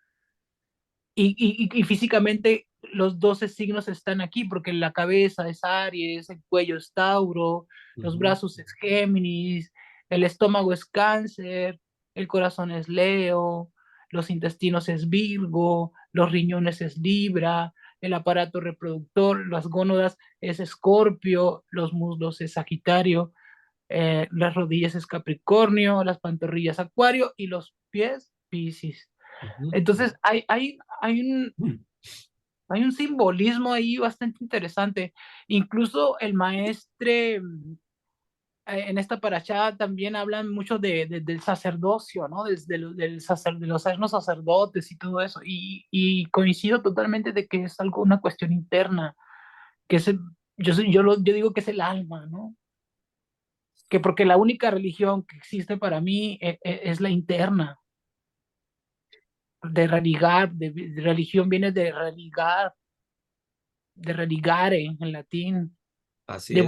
Y físicamente los 12 signos están aquí, porque la cabeza es Aries, el cuello es Tauro, los brazos es Géminis, el estómago es Cáncer, el corazón es Leo, los intestinos es Virgo, los riñones es Libra, el aparato reproductor, las gónadas es Escorpio, los muslos es Sagitario, las rodillas es Capricornio, las pantorrillas Acuario y los pies Piscis. Ujú. Entonces, hay un simbolismo ahí bastante interesante. Incluso el maestre en esta parashá también hablan mucho del sacerdocio, ¿no? De los sernos sacerdotes y todo eso. Y coincido totalmente de que es algo, una cuestión interna, que es yo digo que es el alma, ¿no? Que porque la única religión que existe para mí es la interna, de religar, de religión viene de religare en latín, Así es.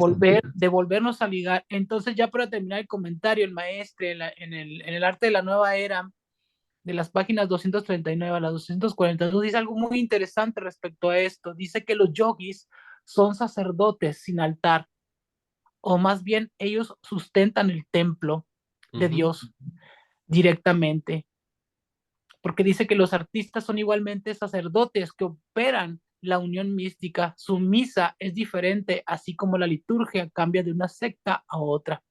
de volvernos a ligar. Entonces, ya para terminar el comentario, el maestre en el arte de la nueva era, de las páginas 239 a las 242, dice algo muy interesante respecto a esto. Dice que los yogis son sacerdotes sin altar, o más bien ellos sustentan el templo de Ujú. Dios directamente, porque dice que los artistas son igualmente sacerdotes que operan la unión mística. Su misa es diferente, así como la liturgia cambia de una secta a otra.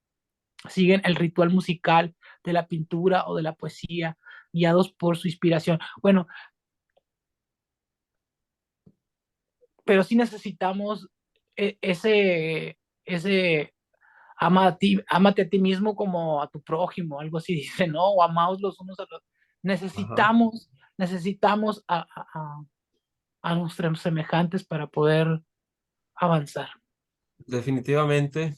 Siguen el ritual musical de la pintura o de la poesía, guiados por su inspiración. Bueno, pero sí necesitamos ese ámate a ti mismo como a tu prójimo, algo así dice, ¿no? O amaos los unos a los. Ajá. Necesitamos a nuestros semejantes para poder avanzar. Definitivamente.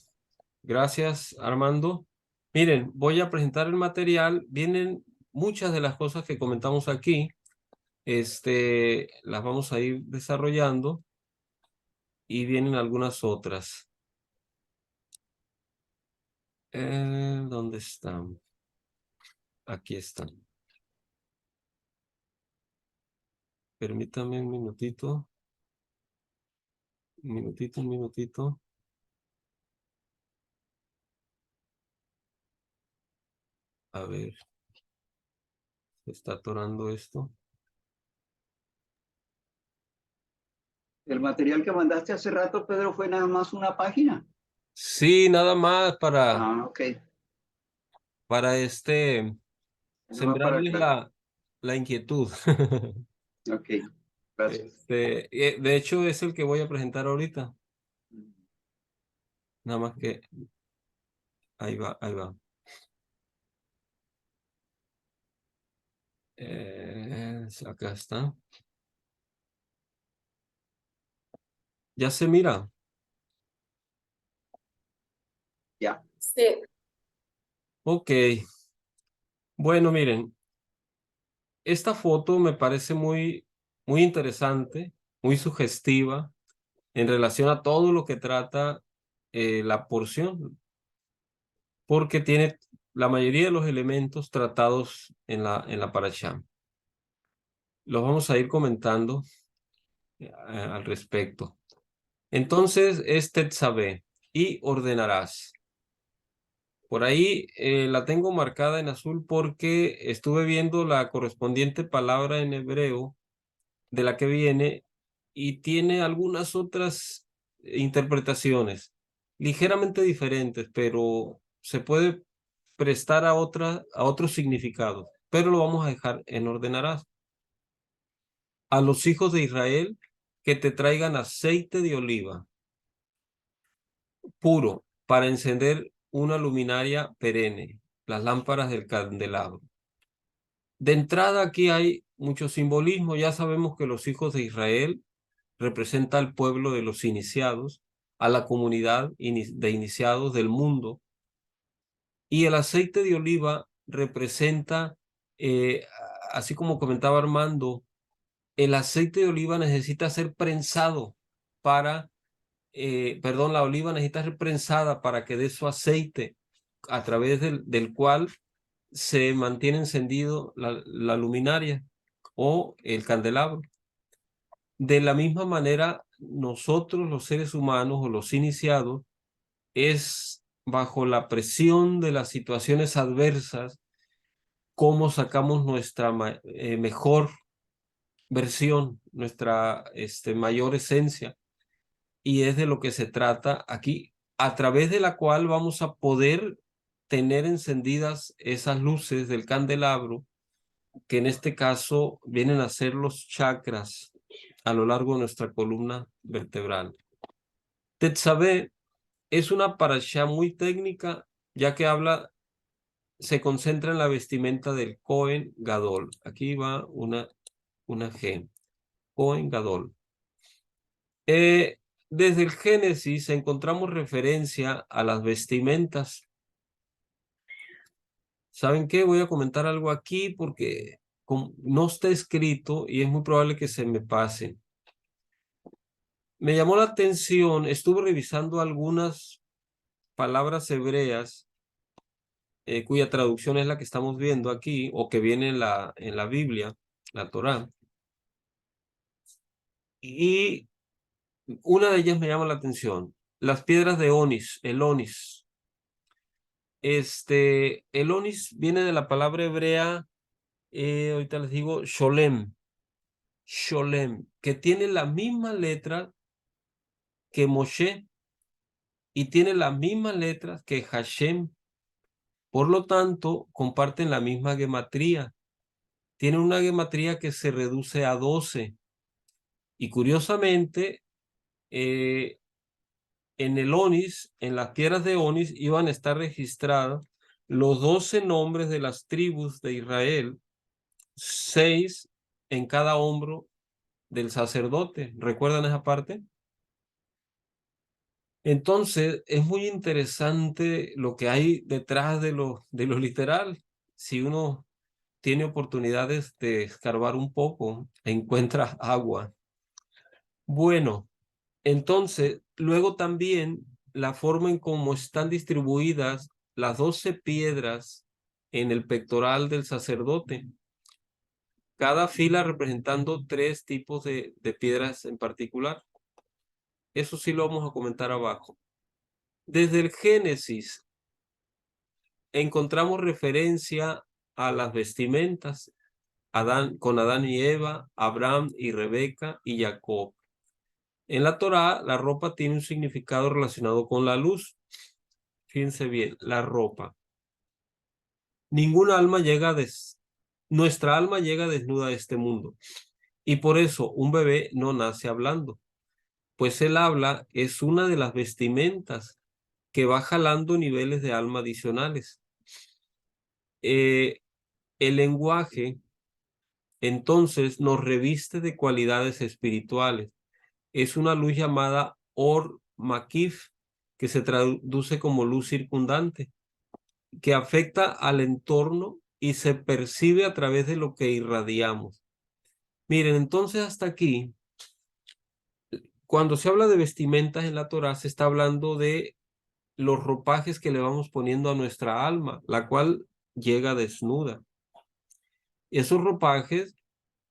Gracias, Armando. Miren, voy a presentar el material. Vienen muchas de las cosas que comentamos aquí. Las vamos a ir desarrollando y vienen algunas otras. ¿Dónde están? Aquí están. Permítame un minutito. Un minutito, un minutito. A ver, se está atorando esto. El material que mandaste hace rato, Pedro, fue nada más una página. Sí, nada más Ah, ok. para Nada más para sembrarles aclarar. la inquietud. Ok, gracias. De hecho, es el que voy a presentar ahorita. Nada más que ahí va, ahí va. Acá está. Ya se mira. Ya. Sí, Ok. Bueno, miren, esta foto me parece muy interesante, muy sugestiva en relación a todo lo que trata la porción, porque tiene la mayoría de los elementos tratados en la parashá. Los vamos a ir comentando al respecto. Entonces, es Tetzabé y ordenarás. Por ahí la tengo marcada en azul porque estuve viendo la correspondiente palabra en hebreo de la que viene y tiene algunas otras interpretaciones ligeramente diferentes, pero se puede prestar a otros significados, pero lo vamos a dejar en ordenarás. A los hijos de Israel que te traigan aceite de oliva puro para encender una luminaria perenne, las lámparas del candelabro. De entrada aquí hay mucho simbolismo. Ya sabemos que los hijos de Israel representa al pueblo de los iniciados, a la comunidad de iniciados del mundo. Y el aceite de oliva representa, eh, así como comentaba Armando, el aceite de oliva necesita ser prensado perdón, la oliva necesita ser prensada para que dé su aceite a través del cual se mantiene encendido la luminaria o el candelabro. De la misma manera, nosotros los seres humanos o los iniciados es bajo la presión de las situaciones adversas cómo sacamos nuestra mejor versión, nuestra mayor esencia. Y es de lo que se trata aquí, a través de la cual vamos a poder tener encendidas esas luces del candelabro que en este caso vienen a ser los chakras a lo largo de nuestra columna vertebral. Tetzaveh es una parashá muy técnica, ya que se concentra en la vestimenta del Cohen Gadol. Aquí va una G. Cohen Gadol. Desde el Génesis encontramos referencia a las vestimentas. ¿Saben qué? Voy a comentar algo aquí porque no está escrito y es muy probable que se me pase. Me llamó la atención, estuve revisando algunas palabras hebreas cuya traducción es la que estamos viendo aquí o que viene en la Biblia, la Torá. Y una de ellas me llama la atención. Las piedras de onis, el onis. El onis viene de la palabra hebrea, ahorita les digo, sholem. Sholem, que tiene la misma letra que Moshe y tiene las mismas letras que Hashem. Por lo tanto, comparten la misma gematría. Tienen una gematría que se reduce a 12. Y curiosamente, en el onis, en las piedras de onis, iban a estar registrados los 12 nombres de las tribus de Israel, 6 en cada hombro del sacerdote. ¿Recuerdan esa parte? Entonces, es muy interesante lo que hay detrás de lo literal. Si uno tiene oportunidades de escarbar un poco, encuentra agua. Bueno, entonces, luego también la forma en cómo están distribuidas las 12 piedras en el pectoral del sacerdote. Cada fila representando 3 tipos de piedras en particular. Eso sí lo vamos a comentar abajo. Desde el Génesis encontramos referencia a las vestimentas, con Adán y Eva, Abraham y Rebeca y Jacob. En la Torá, la ropa tiene un significado relacionado con la luz. Fíjense bien, la ropa. Nuestra alma llega desnuda a este mundo. Y por eso un bebé no nace hablando, pues el habla es una de las vestimentas que va jalando niveles de alma adicionales. El lenguaje, entonces, nos reviste de cualidades espirituales. Es una luz llamada Or Makif, que se traduce como luz circundante, que afecta al entorno y se percibe a través de lo que irradiamos. Miren, entonces hasta aquí, cuando se habla de vestimentas en la Torá, se está hablando de los ropajes que le vamos poniendo a nuestra alma, la cual llega desnuda. Esos ropajes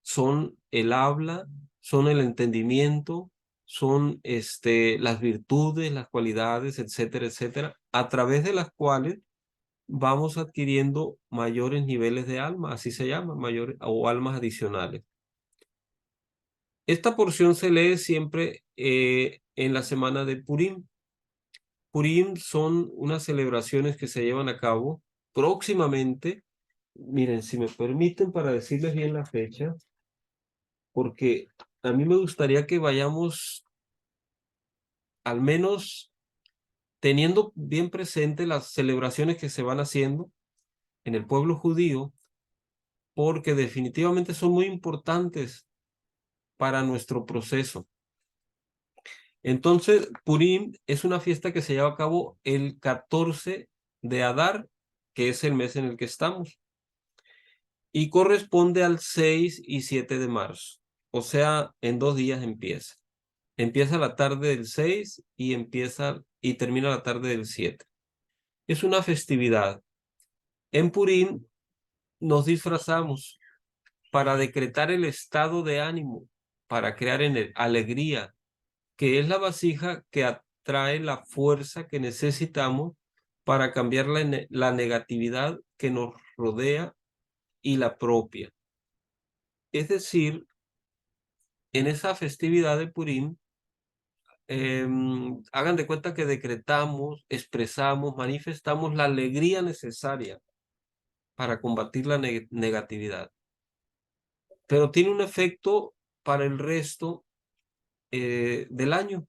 son el habla, son el entendimiento, son las virtudes, las cualidades, etcétera, etcétera, a través de las cuales vamos adquiriendo mayores niveles de alma, así se llama, mayores o almas adicionales. Esta porción se lee siempre en la semana de Purim. Purim son unas celebraciones que se llevan a cabo próximamente. Miren, si me permiten para decirles bien la fecha, porque a mí me gustaría que vayamos al menos teniendo bien presente las celebraciones que se van haciendo en el pueblo judío, porque definitivamente son muy importantes para nuestro proceso. Entonces, Purim es una fiesta que se lleva a cabo el 14 de Adar, que es el mes en el que estamos, y corresponde al 6 y 7 de marzo. O sea, en 2 días empieza. Empieza la tarde del 6 y termina la tarde del 7. Es una festividad. En Purim nos disfrazamos para decretar el estado de ánimo, para crear alegría, que es la vasija que atrae la fuerza que necesitamos para cambiar la negatividad que nos rodea y la propia. Es decir, en esa festividad de Purim, hagan de cuenta que decretamos, expresamos, manifestamos la alegría necesaria para combatir la negatividad. pero tiene un efecto para el resto del año.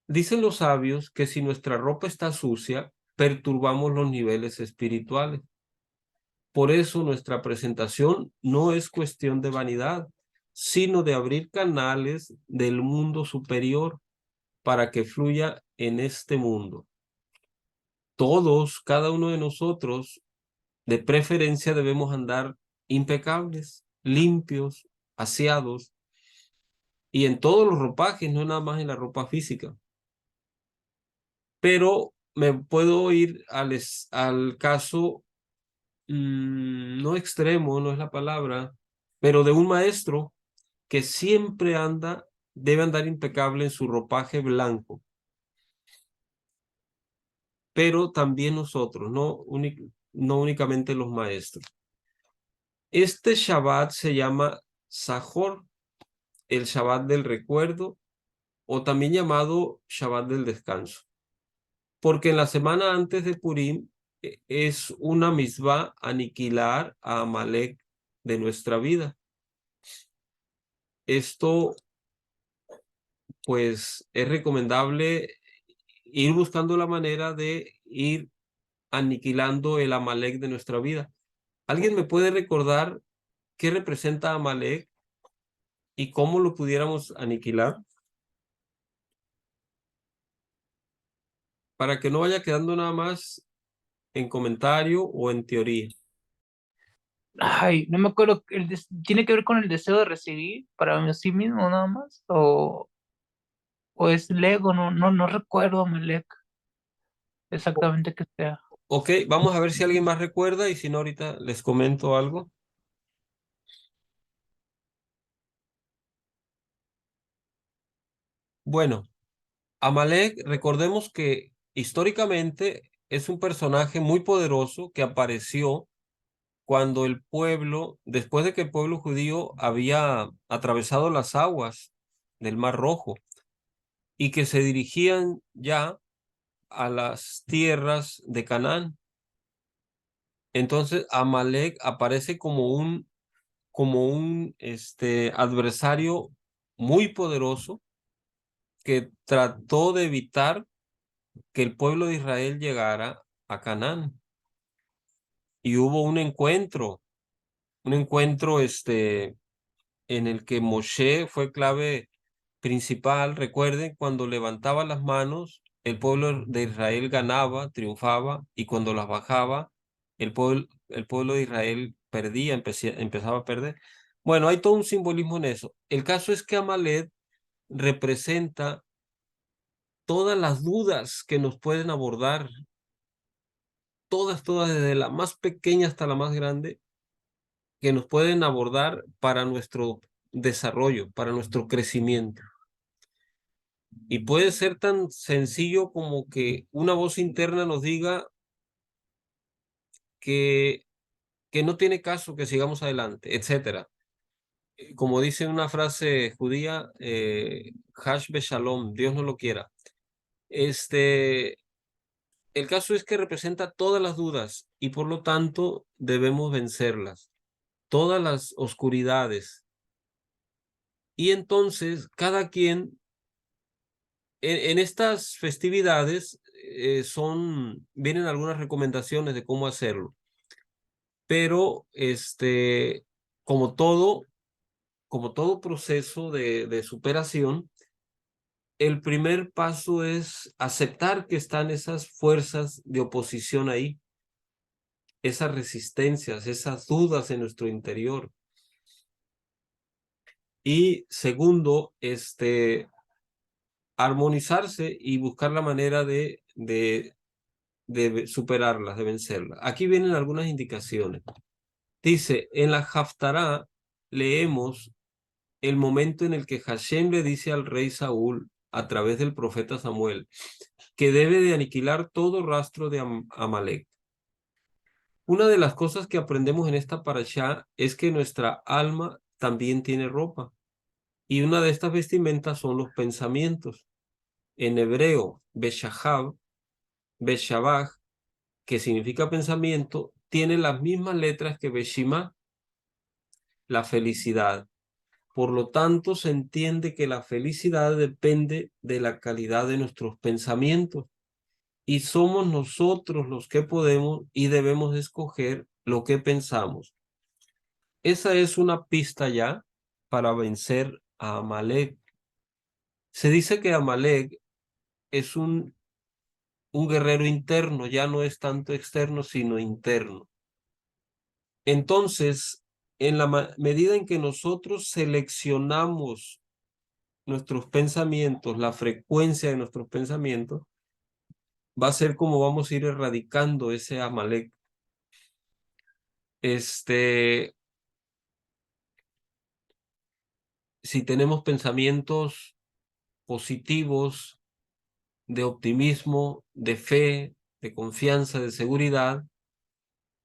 Dicen los sabios que si nuestra ropa está sucia, perturbamos los niveles espirituales. Por eso nuestra presentación no es cuestión de vanidad, sino de abrir canales del mundo superior para que fluya en este mundo. Todos, cada uno de nosotros, de preferencia debemos andar impecables, limpios, aseados, y en todos los ropajes, no nada más en la ropa física. Pero me puedo ir al caso, no extremo, no es la palabra, pero de un maestro que siempre debe andar impecable en su ropaje blanco. Pero también nosotros, no únicamente los maestros. Este Shabbat se llama Sahor, el Shabbat del recuerdo, o también llamado Shabbat del descanso. Porque en la semana antes de Purim es una misvá aniquilar a Amalek de nuestra vida. Esto, pues, es recomendable ir buscando la manera de ir aniquilando el Amalek de nuestra vida. ¿Alguien me puede recordar qué representa Amalek y cómo lo pudiéramos aniquilar? Para que no vaya quedando nada más en comentario o en teoría. Ay, no me acuerdo, ¿tiene que ver con el deseo de recibir para sí mismo nada más? ¿O es el ego? No recuerdo, Melec, exactamente qué sea. Ok, vamos a ver si alguien más recuerda y si no, ahorita les comento algo. Bueno, Amalek, recordemos que históricamente es un personaje muy poderoso que apareció cuando el pueblo, después de que el pueblo judío había atravesado las aguas del Mar Rojo y que se dirigían ya a las tierras de Canaán. Entonces Amalek aparece como un adversario muy poderoso que trató de evitar que el pueblo de Israel llegara a Canaán. Y hubo un encuentro en el que Moshe fue clave principal. Recuerden, cuando levantaba las manos, el pueblo de Israel ganaba, triunfaba, y cuando las bajaba, el pueblo de Israel perdía, empezaba a perder. Bueno, hay todo un simbolismo en eso. El caso es que Amalek representa todas las dudas que nos pueden abordar, todas, desde la más pequeña hasta la más grande, que nos pueden abordar para nuestro desarrollo, para nuestro crecimiento. Y puede ser tan sencillo como que una voz interna nos diga que, que no tiene caso que sigamos adelante, etcétera. Como dice una frase judía, Hash Shalom, Dios no lo quiera. El caso es que representa todas las dudas y por lo tanto debemos vencerlas, todas las oscuridades. Y entonces cada quien en estas festividades vienen algunas recomendaciones de cómo hacerlo, pero como todo, como todo proceso de superación, el primer paso es aceptar que están esas fuerzas de oposición ahí, esas resistencias, esas dudas en nuestro interior. Y segundo, armonizarse y buscar la manera de superarlas, de vencerlas. Aquí vienen algunas indicaciones. Dice, en la Haftará leemos el momento en el que Hashem le dice al rey Saúl, a través del profeta Samuel, que debe de aniquilar todo rastro de Amalek. Una de las cosas que aprendemos en esta parashá es que nuestra alma también tiene ropa. Y una de estas vestimentas son los pensamientos. En hebreo, Beshabaj, que significa pensamiento, tiene las mismas letras que Beshimá. la felicidad. Por lo tanto, se entiende que la felicidad depende de la calidad de nuestros pensamientos. Y somos nosotros los que podemos y debemos escoger lo que pensamos. Esa es una pista ya para vencer a Amalek. Se dice que Amalek es un guerrero interno, ya no es tanto externo, sino interno. Entonces, en la medida en que nosotros seleccionamos nuestros pensamientos, la frecuencia de nuestros pensamientos, va a ser como vamos a ir erradicando ese Amalek. Si tenemos pensamientos positivos, de optimismo, de fe, de confianza, de seguridad,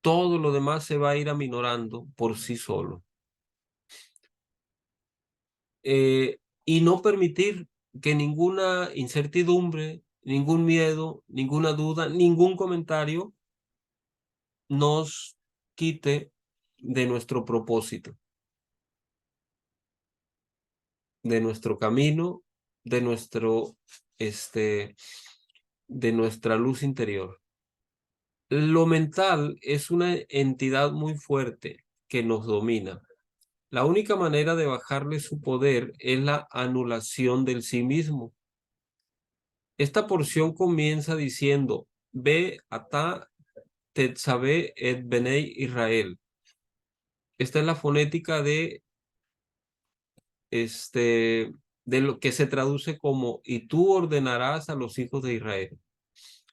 todo lo demás se va a ir aminorando por sí solo. Y no permitir que ninguna incertidumbre, ningún miedo, ninguna duda, ningún comentario nos quite de nuestro propósito, de nuestro camino, de de nuestra luz interior. Lo mental es una entidad muy fuerte que nos domina. La única manera de bajarle su poder es la anulación del sí mismo. Esta porción comienza diciendo, Ve ata tetzabe et benei Israel. Esta es la fonética de lo que se traduce como, y tú ordenarás a los hijos de Israel.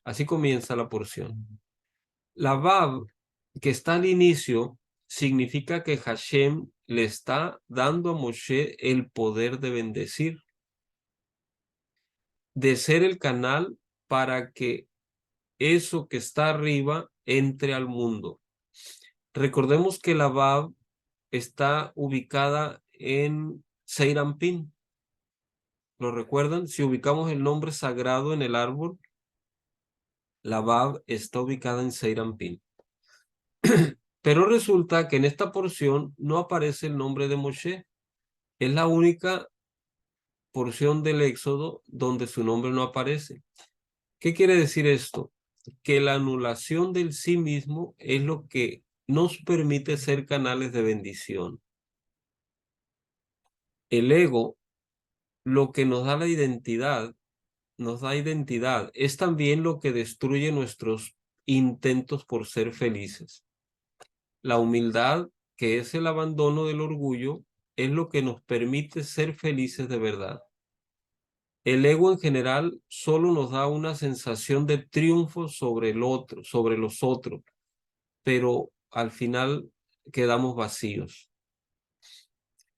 Así comienza la porción. La Vav, que está al inicio, significa que Hashem le está dando a Moshe el poder de bendecir, de ser el canal para que eso que está arriba entre al mundo. Recordemos que la Vav está ubicada en Seirampín. ¿Lo recuerdan? Si ubicamos el nombre sagrado en el árbol, la Vav está ubicada en Seirampín. Pero resulta que en esta porción no aparece el nombre de Moshe. Es la única porción del Éxodo donde su nombre no aparece. ¿Qué quiere decir esto? Que la anulación del sí mismo es lo que nos permite ser canales de bendición. El ego, lo que nos da identidad, es también lo que destruye nuestros intentos por ser felices. La humildad, que es el abandono del orgullo, es lo que nos permite ser felices de verdad. El ego en general solo nos da una sensación de triunfo sobre el otro, sobre los otros, pero al final quedamos vacíos,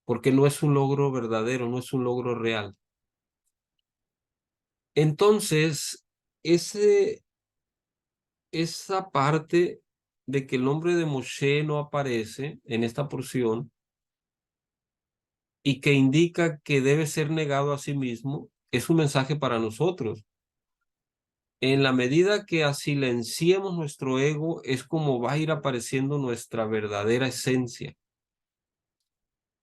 porque no es un logro verdadero, no es un logro real. Entonces, esa parte de que el nombre de Moshe no aparece en esta porción y que indica que debe ser negado a sí mismo, es un mensaje para nosotros. En la medida que asilenciemos nuestro ego, es como va a ir apareciendo nuestra verdadera esencia,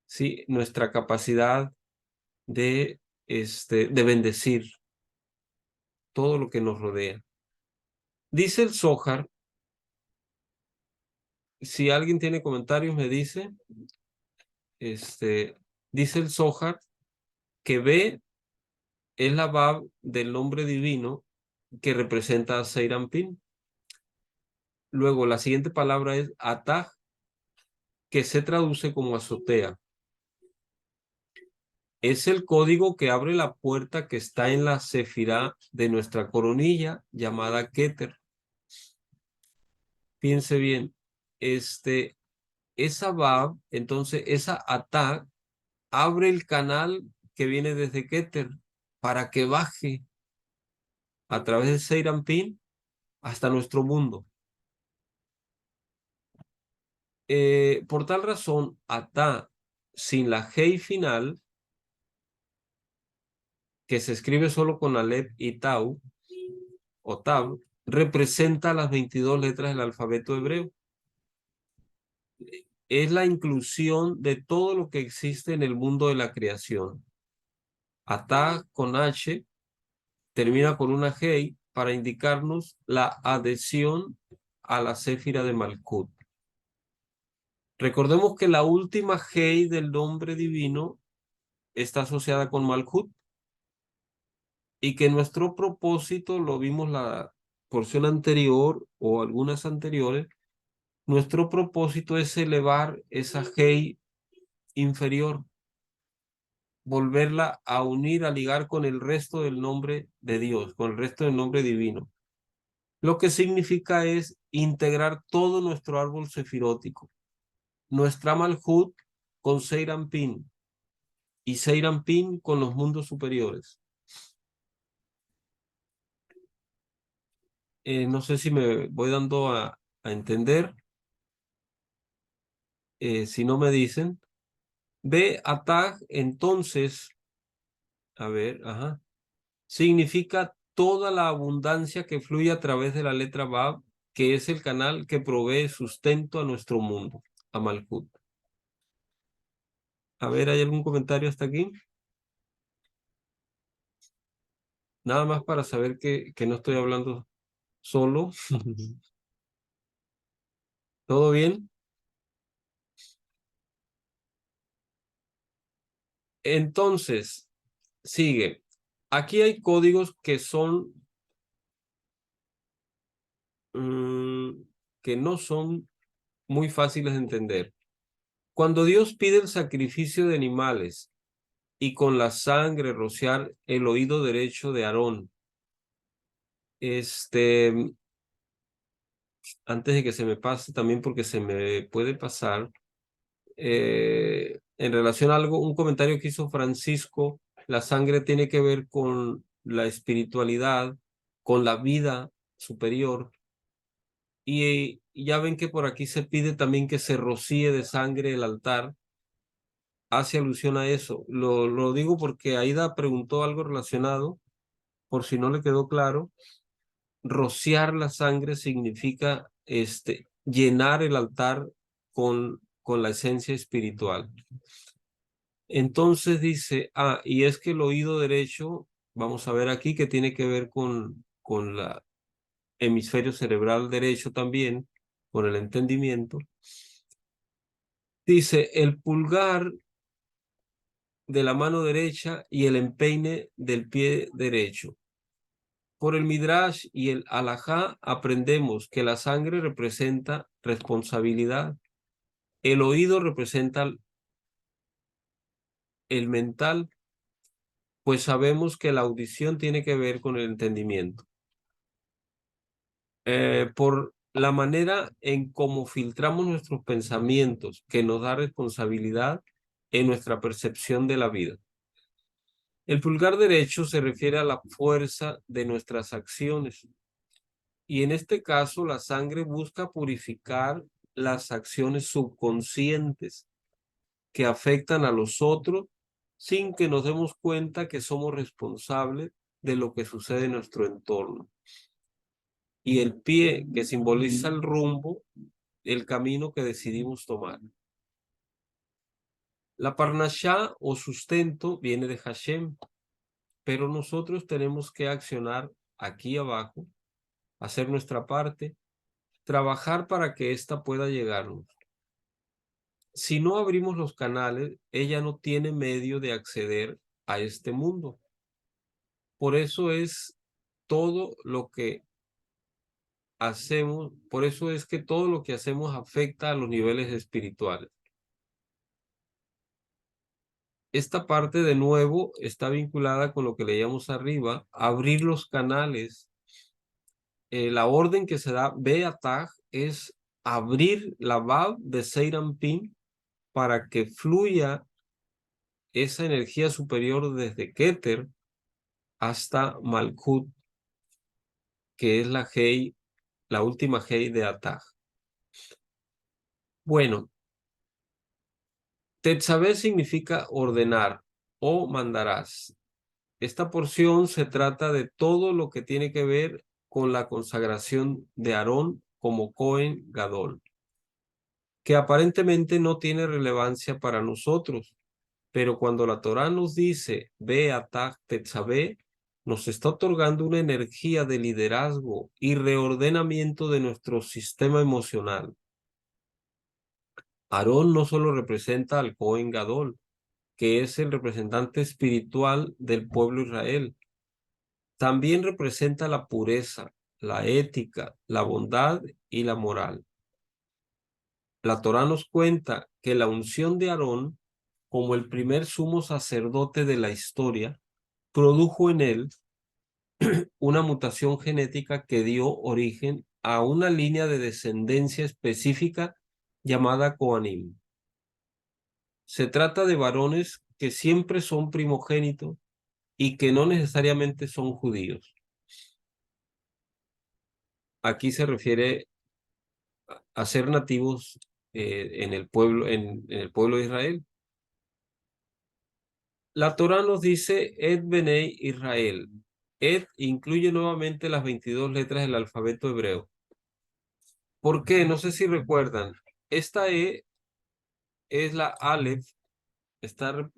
¿sí? Nuestra capacidad de bendecir todo lo que nos rodea. Dice el Zohar, si alguien tiene comentarios me dice, dice el Zohar que B es la Bab del nombre divino que representa a Seirampín. Luego la siguiente palabra es Ataj, que se traduce como azotea. Es el código que abre la puerta que está en la sefirá de nuestra coronilla llamada Keter. Piense bien, esa Bab, entonces esa Ataj abre el canal que viene desde Keter para que baje a través de Seirampín hasta nuestro mundo. Por tal razón, Atá sin la Hei final, que se escribe solo con Aleph y Tau, o Tab, representa las 22 letras del alfabeto hebreo. es la inclusión de todo lo que existe en el mundo de la creación. Atah con H termina con una Hei para indicarnos la adhesión a la Séfira de Malkut. Recordemos que la última Hei del nombre divino está asociada con Malkut y que nuestro propósito, lo vimos la porción anterior o algunas anteriores, nuestro propósito es elevar esa Hei inferior, volverla a unir, a ligar con el resto del nombre de Dios, con el resto del nombre divino. Lo que significa es integrar todo nuestro árbol sefirótico, nuestra Malhut con Seirampin y Seirampin con los mundos superiores. No sé si me voy dando a entender. Si no me dicen. Ve Atag, entonces, a ver, ajá, significa toda la abundancia que fluye a través de la letra Bab, que es el canal que provee sustento a nuestro mundo, a Malkut. A ver, ¿hay algún comentario hasta aquí? Nada más para saber que no estoy hablando solo. ¿Todo bien? Entonces, sigue. Aquí hay códigos que son, que no son muy fáciles de entender. Cuando Dios pide el sacrificio de animales y con la sangre rociar el oído derecho de Aarón, antes de que se me pase, también porque se me puede pasar, en relación a algo, un comentario que hizo Francisco, la sangre tiene que ver con la espiritualidad, con la vida superior, y ya ven que por aquí se pide también que se rocíe de sangre el altar, hace alusión a eso. Lo digo porque Aida preguntó algo relacionado, por si no le quedó claro. Rociar la sangre significa llenar el altar con la esencia espiritual. Entonces dice, y es que el oído derecho, vamos a ver aquí que tiene que ver con la hemisferio cerebral derecho también, con el entendimiento. Dice, el pulgar de la mano derecha y el empeine del pie derecho. Por el Midrash y el Alajá aprendemos que la sangre representa responsabilidad, el oído representa el mental, pues sabemos que la audición tiene que ver con el entendimiento. Por la manera en cómo filtramos nuestros pensamientos, que nos da responsabilidad en nuestra percepción de la vida. El pulgar derecho se refiere a la fuerza de nuestras acciones. Y en este caso, la sangre busca purificar las acciones subconscientes que afectan a los otros sin que nos demos cuenta que somos responsables de lo que sucede en nuestro entorno. Y el pie, que simboliza el rumbo, el camino que decidimos tomar. La parnashá o sustento viene de Hashem, pero nosotros tenemos que accionar aquí abajo, hacer nuestra parte, trabajar para que ésta pueda llegarnos. Si no abrimos los canales, ella no tiene medio de acceder a este mundo. Por eso es todo lo que hacemos, por eso es que todo lo que hacemos afecta a los niveles espirituales. Esta parte de nuevo está vinculada con lo que leíamos arriba, abrir los canales. La orden que se da Beatag es abrir la Bab de Seirampin para que fluya esa energía superior desde Keter hasta Malkut, que es la Hei, la última Hei de Atag. Bueno, Tetzabeh significa ordenar o mandarás. Esta porción se trata de todo lo que tiene que ver con la consagración de Aarón como Cohen Gadol. que aparentemente no tiene relevancia para nosotros. Pero cuando la Torá nos dice, ve a Tetzabé, nos está otorgando una energía de liderazgo y reordenamiento de nuestro sistema emocional. Aarón no solo representa al Cohen Gadol, que es el representante espiritual del pueblo Israel, también representa la pureza, la ética, la bondad y la moral. La Torá nos cuenta que la unción de Aarón, como el primer sumo sacerdote de la historia, produjo en él una mutación genética que dio origen a una línea de descendencia específica llamada Coanim. Se trata de varones que siempre son primogénitos y que no necesariamente son judíos. Aquí se refiere a ser nativos en el pueblo de Israel. La Torá nos dice Ed Benei Israel. Ed incluye nuevamente las 22 letras del alfabeto hebreo. ¿Por qué? No sé si recuerdan. Esta E es la Aleph, está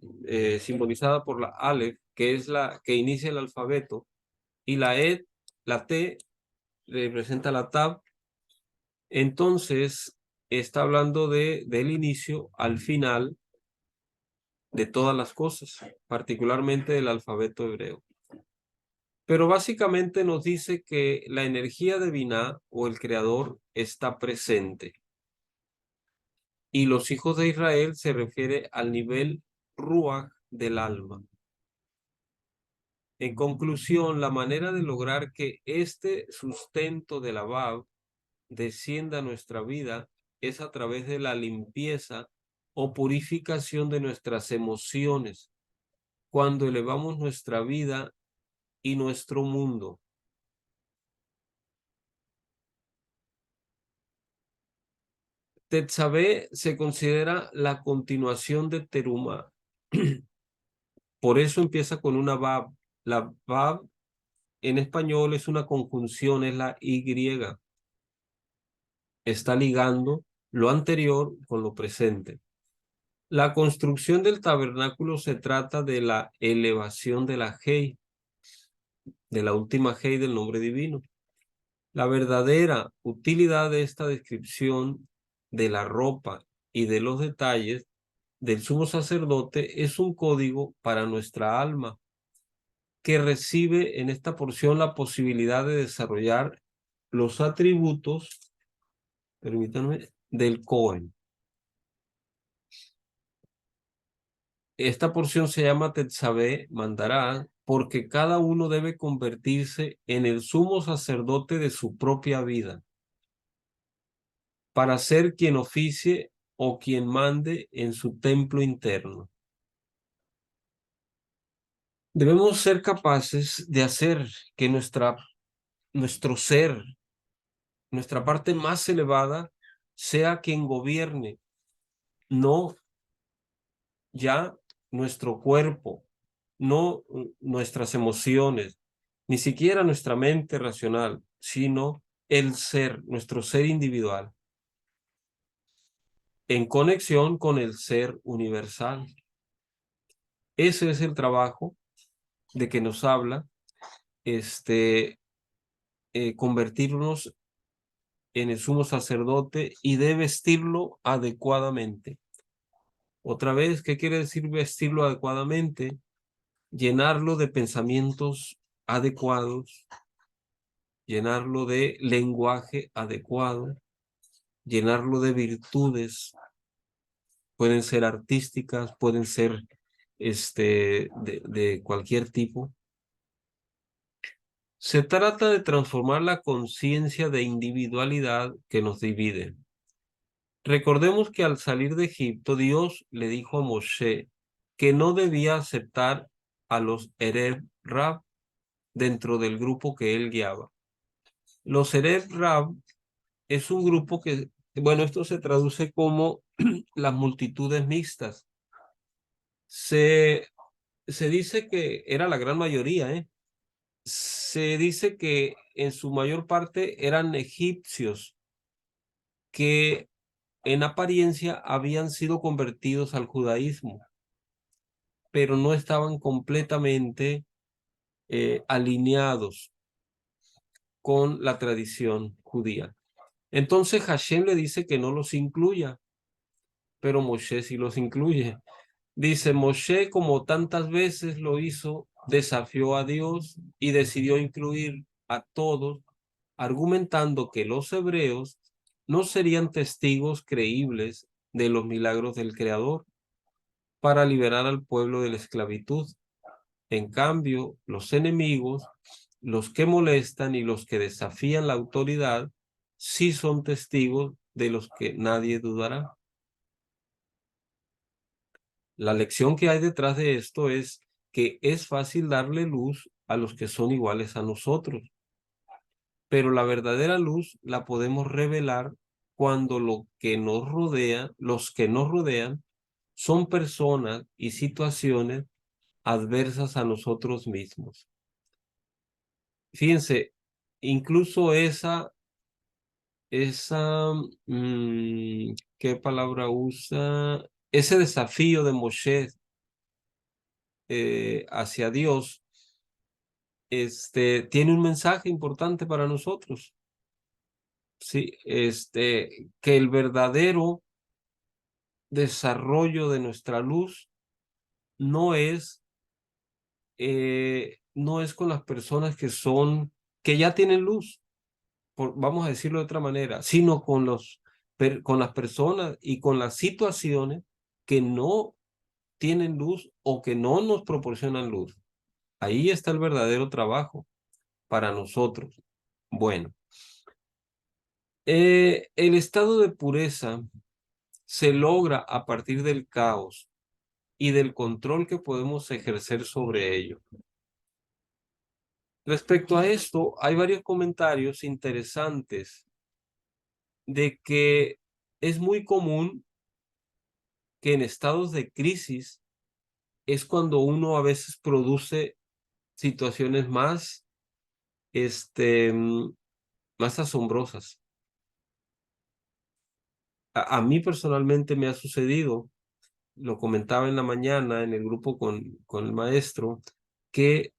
simbolizada por la Aleph, que es la que inicia el alfabeto, y la Ed, la T, representa la Tab. Entonces, está hablando del inicio al final de todas las cosas, particularmente del alfabeto hebreo. Pero básicamente nos dice que la energía de Binah o el creador está presente. Y los hijos de Israel se refiere al nivel Ruach del alma. En conclusión, la manera de lograr que este sustento de la Bab descienda a nuestra vida es a través de la limpieza o purificación de nuestras emociones, cuando elevamos nuestra vida y nuestro mundo. Tetzabé se considera la continuación de Terumá. Por eso empieza con una Bab. La Bab en español es una conjunción, es la Y. Está ligando lo anterior con lo presente. La construcción del tabernáculo se trata de la elevación de la Hei, de la última Hei del nombre divino. La verdadera utilidad de esta descripción de la ropa y de los detalles del sumo sacerdote es un código para nuestra alma, que recibe en esta porción la posibilidad de desarrollar los atributos, permítanme, del Cohen. Esta porción se llama Tetzabé, mandará, porque cada uno debe convertirse en el sumo sacerdote de su propia vida, para ser quien oficie o quien mande en su templo interno. Debemos ser capaces de hacer que nuestro ser, nuestra parte más elevada, sea quien gobierne, no ya nuestro cuerpo, no nuestras emociones, ni siquiera nuestra mente racional, sino el ser, nuestro ser individual, en conexión con el ser universal. Ese es el trabajo de que nos habla convertirnos en el sumo sacerdote y de vestirlo adecuadamente. Otra vez, ¿qué quiere decir vestirlo adecuadamente? Llenarlo de pensamientos adecuados, llenarlo de lenguaje adecuado, llenarlo de virtudes. Pueden ser artísticas, pueden ser de cualquier tipo. Se trata de transformar la conciencia de individualidad que nos divide. Recordemos que al salir de Egipto, Dios le dijo a Moshe que no debía aceptar a los Erev Rab dentro del grupo que él guiaba. Los Erev Rab es un grupo que, bueno, esto se traduce como las multitudes mixtas. Se dice que era la gran mayoría, ¿eh? Se dice que en su mayor parte eran egipcios que en apariencia habían sido convertidos al judaísmo, pero no estaban completamente alineados con la tradición judía. Entonces Hashem le dice que no los incluya, pero Moshe sí los incluye. Dice, Moshe, como tantas veces lo hizo, desafió a Dios y decidió incluir a todos, argumentando que los hebreos no serían testigos creíbles de los milagros del Creador para liberar al pueblo de la esclavitud. En cambio, los enemigos, los que molestan y los que desafían la autoridad, sí son testigos de los que nadie dudará. La lección que hay detrás de esto es que es fácil darle luz a los que son iguales a nosotros, pero la verdadera luz la podemos revelar cuando lo que nos rodea, los que nos rodean, son personas y situaciones adversas a nosotros mismos. Fíjense, incluso ¿qué palabra usa? Ese desafío de Moshe hacia Dios, tiene un mensaje importante para nosotros. Sí, que el verdadero desarrollo de nuestra luz no es, no es con las personas que ya tienen luz, vamos a decirlo de otra manera, sino con con las personas y con las situaciones que no tienen luz o que no nos proporcionan luz. Ahí está el verdadero trabajo para nosotros. Bueno, el estado de pureza se logra a partir del caos y del control que podemos ejercer sobre ello. Respecto a esto, hay varios comentarios interesantes de que es muy común que en estados de crisis es cuando uno a veces produce situaciones más asombrosas. A mí personalmente me ha sucedido, lo comentaba en la mañana en el grupo con el maestro, que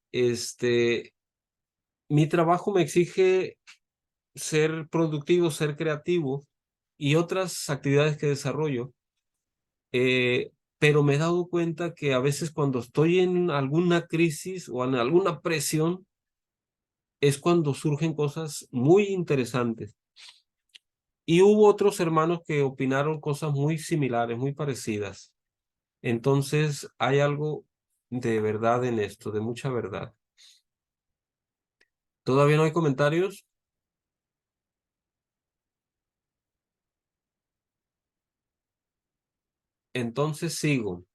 mi trabajo me exige ser productivo, ser creativo y otras actividades que desarrollo, pero me he dado cuenta que a veces cuando estoy en alguna crisis o en alguna presión es cuando surgen cosas muy interesantes. Y hubo otros hermanos que opinaron cosas muy similares, muy parecidas. Entonces hay algo de verdad en esto, de mucha verdad. ¿Todavía no hay comentarios? Entonces sigo,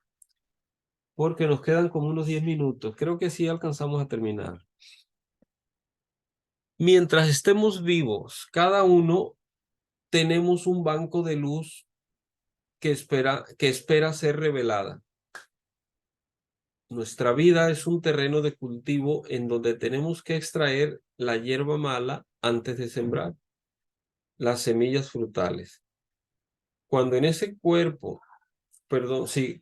porque nos quedan como unos 10 minutos. Creo que sí alcanzamos a terminar. Mientras estemos vivos, cada uno tenemos un banco de luz que espera ser revelada. Nuestra vida es un terreno de cultivo en donde tenemos que extraer la hierba mala antes de sembrar las semillas frutales. Cuando en ese cuerpo,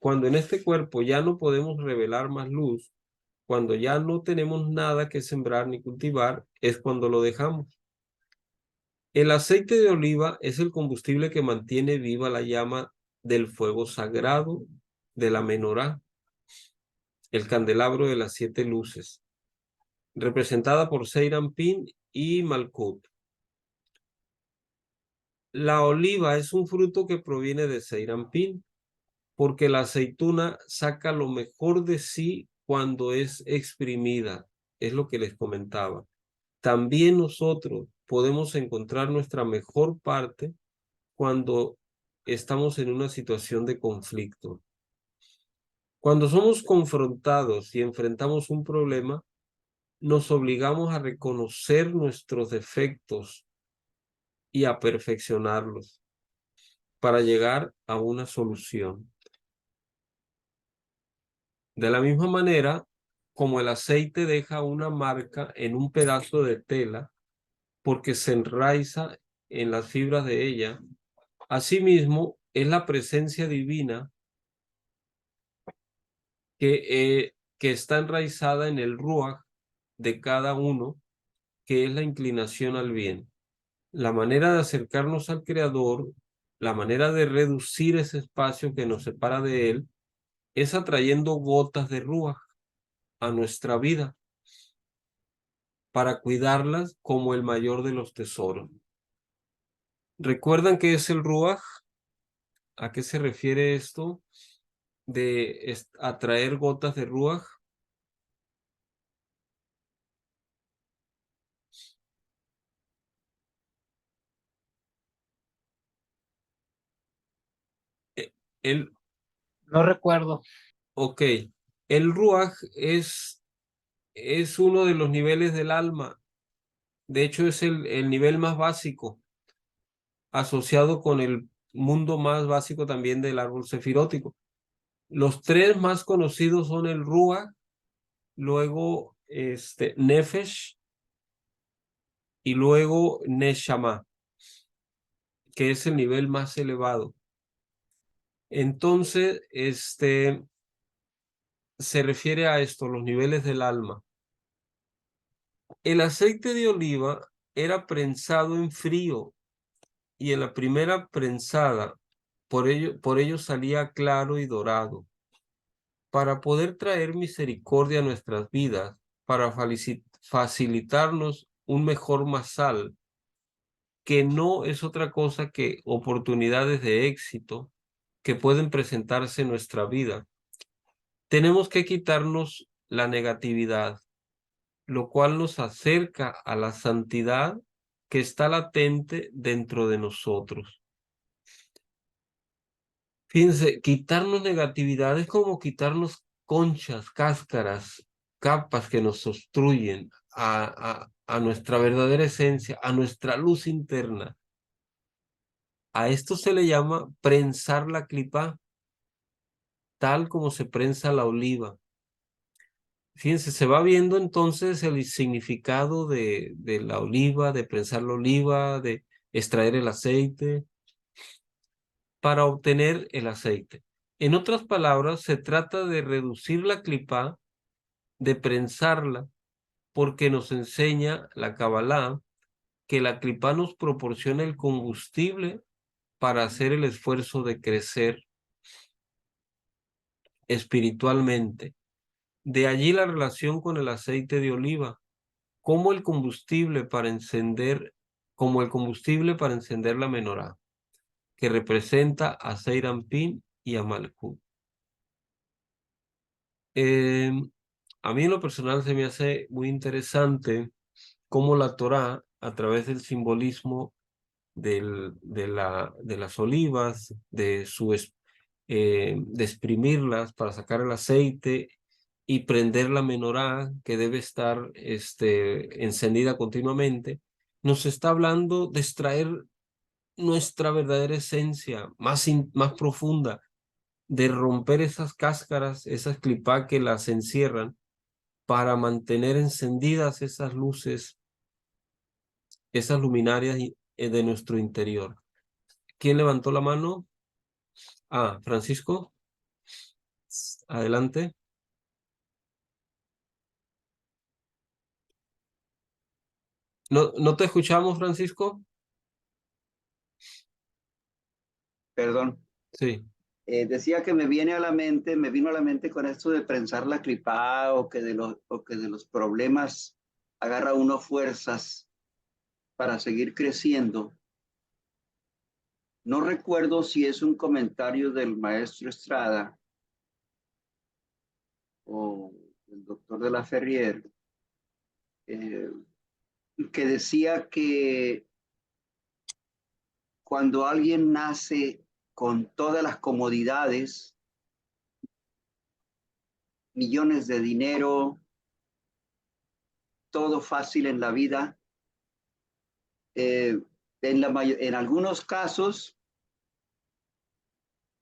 cuando en este cuerpo ya no podemos revelar más luz, cuando ya no tenemos nada que sembrar ni cultivar, es cuando lo dejamos. El aceite de oliva es el combustible que mantiene viva la llama del fuego sagrado de la menorá, el candelabro de las 7 luces, representada por Serampín y Malkut. La oliva es un fruto que proviene de Serampín, porque la aceituna saca lo mejor de sí cuando es exprimida, es lo que les comentaba. También nosotros podemos encontrar nuestra mejor parte cuando estamos en una situación de conflicto. Cuando somos confrontados y enfrentamos un problema, nos obligamos a reconocer nuestros defectos y a perfeccionarlos para llegar a una solución. De la misma manera, como el aceite deja una marca en un pedazo de tela porque se enraiza en las fibras de ella, Asimismo, es la presencia divina que está enraizada en el ruaj de cada uno, que es la inclinación al bien. La manera de acercarnos al Creador, la manera de reducir ese espacio que nos separa de Él, es atrayendo gotas de ruaj a nuestra vida para cuidarlas como el mayor de los tesoros. ¿Recuerdan qué es el ruaj? ¿A qué se refiere esto de atraer gotas de ruaj? El, No recuerdo. ok, el ruaj es uno de los niveles del alma. De hecho, es el nivel más básico, asociado con el mundo más básico también del árbol sefirótico. Los tres más conocidos son el ruaj, luego nefesh y luego neshama, que es el nivel más elevado. Entonces, se refiere a esto, los niveles del alma. El aceite de oliva era prensado en frío y en la primera prensada, por ello salía claro y dorado. Para poder traer misericordia a nuestras vidas, para facilitarnos un mejor masal, que no es otra cosa que oportunidades de éxito que pueden presentarse en nuestra vida. Tenemos que quitarnos la negatividad, lo cual nos acerca a la santidad que está latente dentro de nosotros. Fíjense, quitarnos negatividad es como quitarnos conchas, cáscaras, capas que nos obstruyen a nuestra verdadera esencia, a nuestra luz interna. A esto se le llama prensar la clipa, tal como se prensa la oliva. Fíjense, se va viendo entonces el significado de la oliva, de prensar la oliva, de extraer el aceite para obtener el aceite. En otras palabras, se trata de reducir la clipa, de prensarla, porque nos enseña la Kabbalah que la clipa nos proporciona el combustible para hacer el esfuerzo de crecer espiritualmente. De allí la relación con el aceite de oliva, como el combustible para encender, la menorá, que representa a Seiranpin y a Malkut. A mí en lo personal se me hace muy interesante cómo la Torá, a través del simbolismo de las olivas, de exprimirlas para sacar el aceite y prender la menorá, que debe estar encendida continuamente, nos está hablando de extraer nuestra verdadera esencia más profunda, de romper esas cáscaras, esas clipá que las encierran, para mantener encendidas esas luces, esas luminarias de nuestro interior. ¿Quién levantó la mano? Ah, Francisco. Adelante. ¿No te escuchamos, Francisco? Perdón. Sí. Decía que me vino a la mente con esto de prensar la clipa o que de los problemas agarra uno fuerzas para seguir creciendo. No recuerdo si es un comentario del maestro Estrada o el doctor de la Ferrier, que decía que cuando alguien nace con todas las comodidades, millones de dinero, todo fácil en la vida, en algunos casos,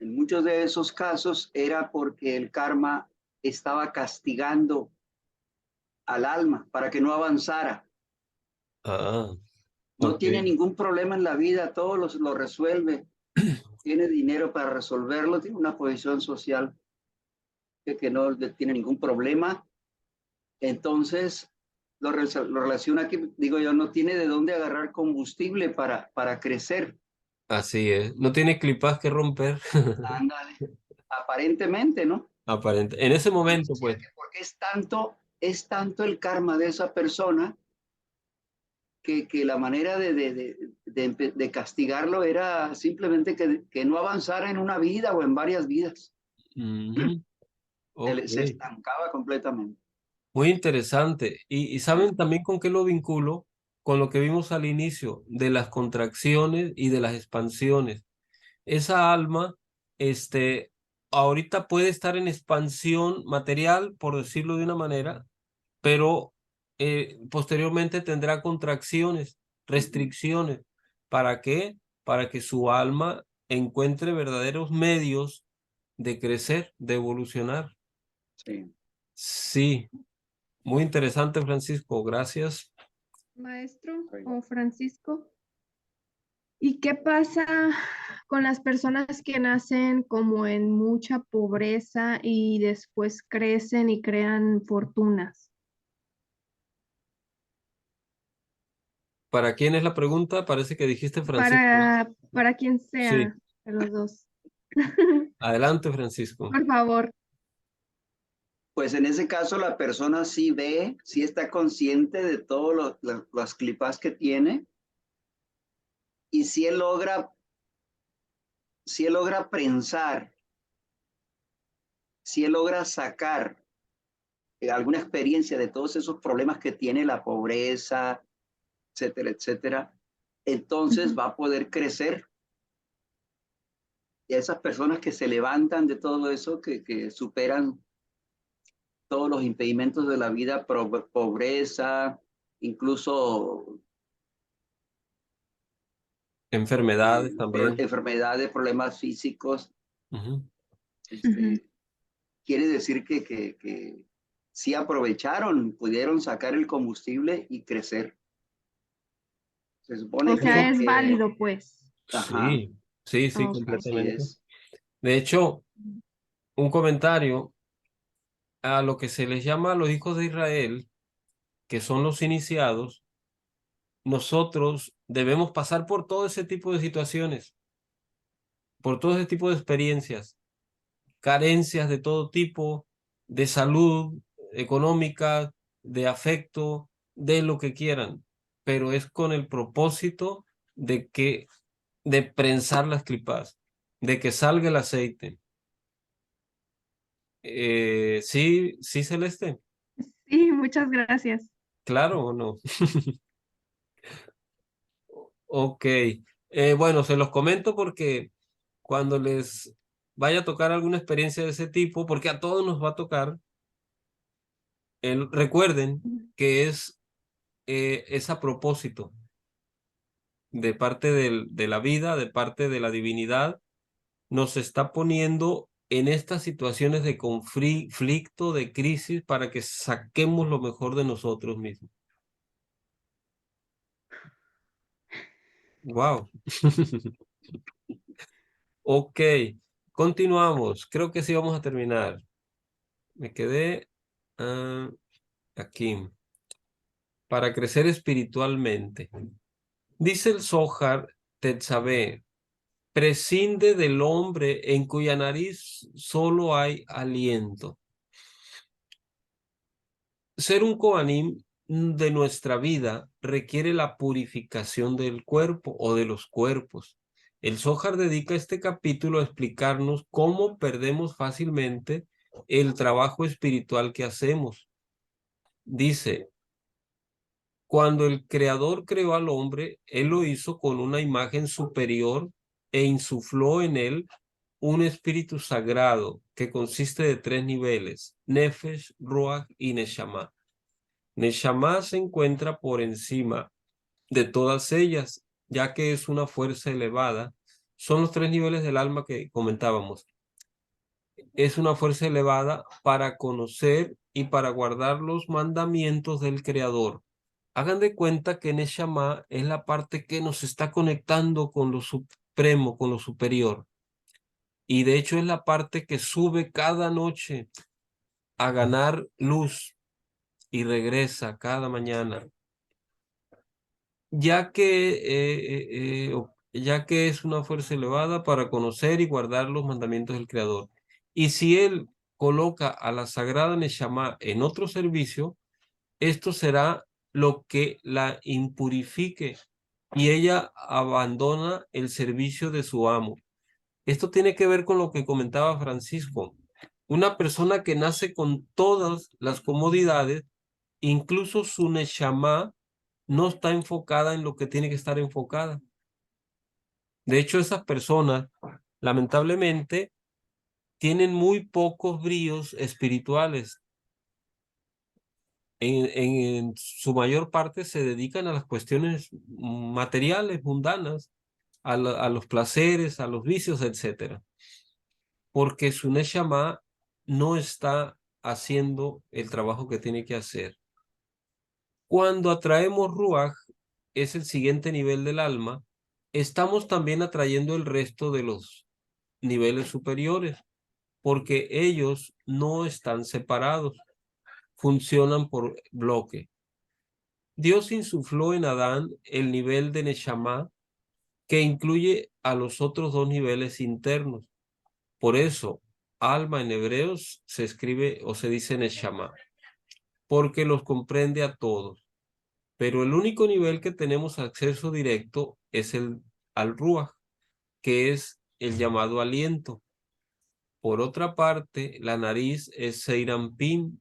en muchos de esos casos, era porque el karma estaba castigando al alma para que no avanzara. Ah, No ok. tiene ningún problema en la vida, todo lo resuelve. tiene dinero para resolverlo, tiene una posición social que no tiene ningún problema. Entonces, lo relaciona aquí, digo yo, no tiene de dónde agarrar combustible para crecer. Así es. No tiene clipas que romper. Ándale, aparentemente, ¿no? Aparente. En ese Yo momento, decía pues. que porque es tanto el karma de esa persona que la manera de castigarlo era simplemente que no avanzara en una vida o en varias vidas. Ujú. Ok. Se estancaba completamente. Muy interesante. Y ¿saben también con qué lo vinculo? Con lo que vimos al inicio, de las contracciones y de las expansiones. Esa alma, ahorita puede estar en expansión material, por decirlo de una manera, pero posteriormente tendrá contracciones, restricciones. ¿Para qué? Para que su alma encuentre verdaderos medios de crecer, de evolucionar. Sí. Sí, muy interesante, Francisco. Gracias. Maestro Ahí va. o Francisco. ¿Y qué pasa con las personas que nacen como en mucha pobreza y después crecen y crean fortunas? ¿Para quién es la pregunta? Parece que dijiste Francisco. Para quien Sí, sea de los dos. adelante, Francisco. Por favor. Pues en ese caso la persona sí ve, sí está consciente de todas las clipas que tiene y si él logra prensar, si él logra sacar alguna experiencia de todos esos problemas que tiene la pobreza, etcétera, etcétera, entonces Ujú. va a poder crecer. Y a esas personas que se levantan de todo eso, que superan todos los impedimentos de la vida, pobreza, incluso Enfermedades también. enfermedades, problemas físicos, Ujú. Ujú. este, quiere decir que sí aprovecharon, pudieron sacar el combustible y crecer. Se O supone sea, es que válido, pues. ajá, Sí, sí, sí, Ok. así completamente. es. De hecho, un comentario a lo que se les llama a los hijos de Israel, que son los iniciados, nosotros debemos pasar por todo ese tipo de situaciones, por todo ese tipo de experiencias, carencias de todo tipo, de salud, económica, de afecto, de lo que quieran, pero es con el propósito de prensar las clipas, de que salga el aceite. Sí, sí, Celeste, Sí, muchas gracias. claro o no. Ok, bueno, se los comento porque cuando les vaya a tocar alguna experiencia de ese tipo, porque a todos nos va a tocar, recuerden que es a propósito de parte de la vida, de parte de la divinidad, nos está poniendo en estas situaciones de conflicto, de crisis, para que saquemos lo mejor de nosotros mismos. Wow. Ok, continuamos. Creo que sí vamos a terminar. Me quedé aquí. Para crecer espiritualmente. Dice el Zohar Tetzaveh, prescinde del hombre en cuya nariz solo hay aliento. Ser un Kohanim de nuestra vida requiere la purificación del cuerpo o de los cuerpos. El Zohar dedica este capítulo a explicarnos cómo perdemos fácilmente el trabajo espiritual que hacemos. Dice, cuando el Creador creó al hombre, Él lo hizo con una imagen superior e insufló en él un espíritu sagrado que consiste de 3 niveles, Nefesh, Ruach y Neshama. Neshama se encuentra por encima de todas ellas, ya que es una fuerza elevada. Son los 3 niveles del alma que comentábamos. Es una fuerza elevada para conocer y para guardar los mandamientos del Creador. Hagan de cuenta que Neshama es la parte que nos está conectando con lo supremo, con lo superior. Y de hecho es la parte que sube cada noche a ganar luz y regresa cada mañana. Ya que es una fuerza elevada para conocer y guardar los mandamientos del Creador. Y si él coloca a la sagrada Neshama en otro servicio, esto será lo que la impurifique y ella abandona el servicio de su amo. Esto tiene que ver con lo que comentaba Francisco. Una persona que nace con todas las comodidades, incluso su Neshama, no está enfocada en lo que tiene que estar enfocada. De hecho, esas personas, lamentablemente, tienen muy pocos bríos espirituales. En su mayor parte se dedican a las cuestiones materiales, mundanas, a los placeres, a los vicios, etc. Porque su Neshama no está haciendo el trabajo que tiene que hacer. Cuando atraemos Ruach, es el siguiente nivel del alma, estamos también atrayendo el resto de los niveles superiores, porque ellos no están separados, funcionan por bloque. Dios insufló en Adán el nivel de Neshama que incluye a los otros dos niveles internos. Por eso, alma en hebreos se escribe o se dice Neshama, porque los comprende a todos. Pero el único nivel que tenemos acceso directo es el al Ruach, que es el llamado aliento. Por otra parte, la nariz es Seirampim,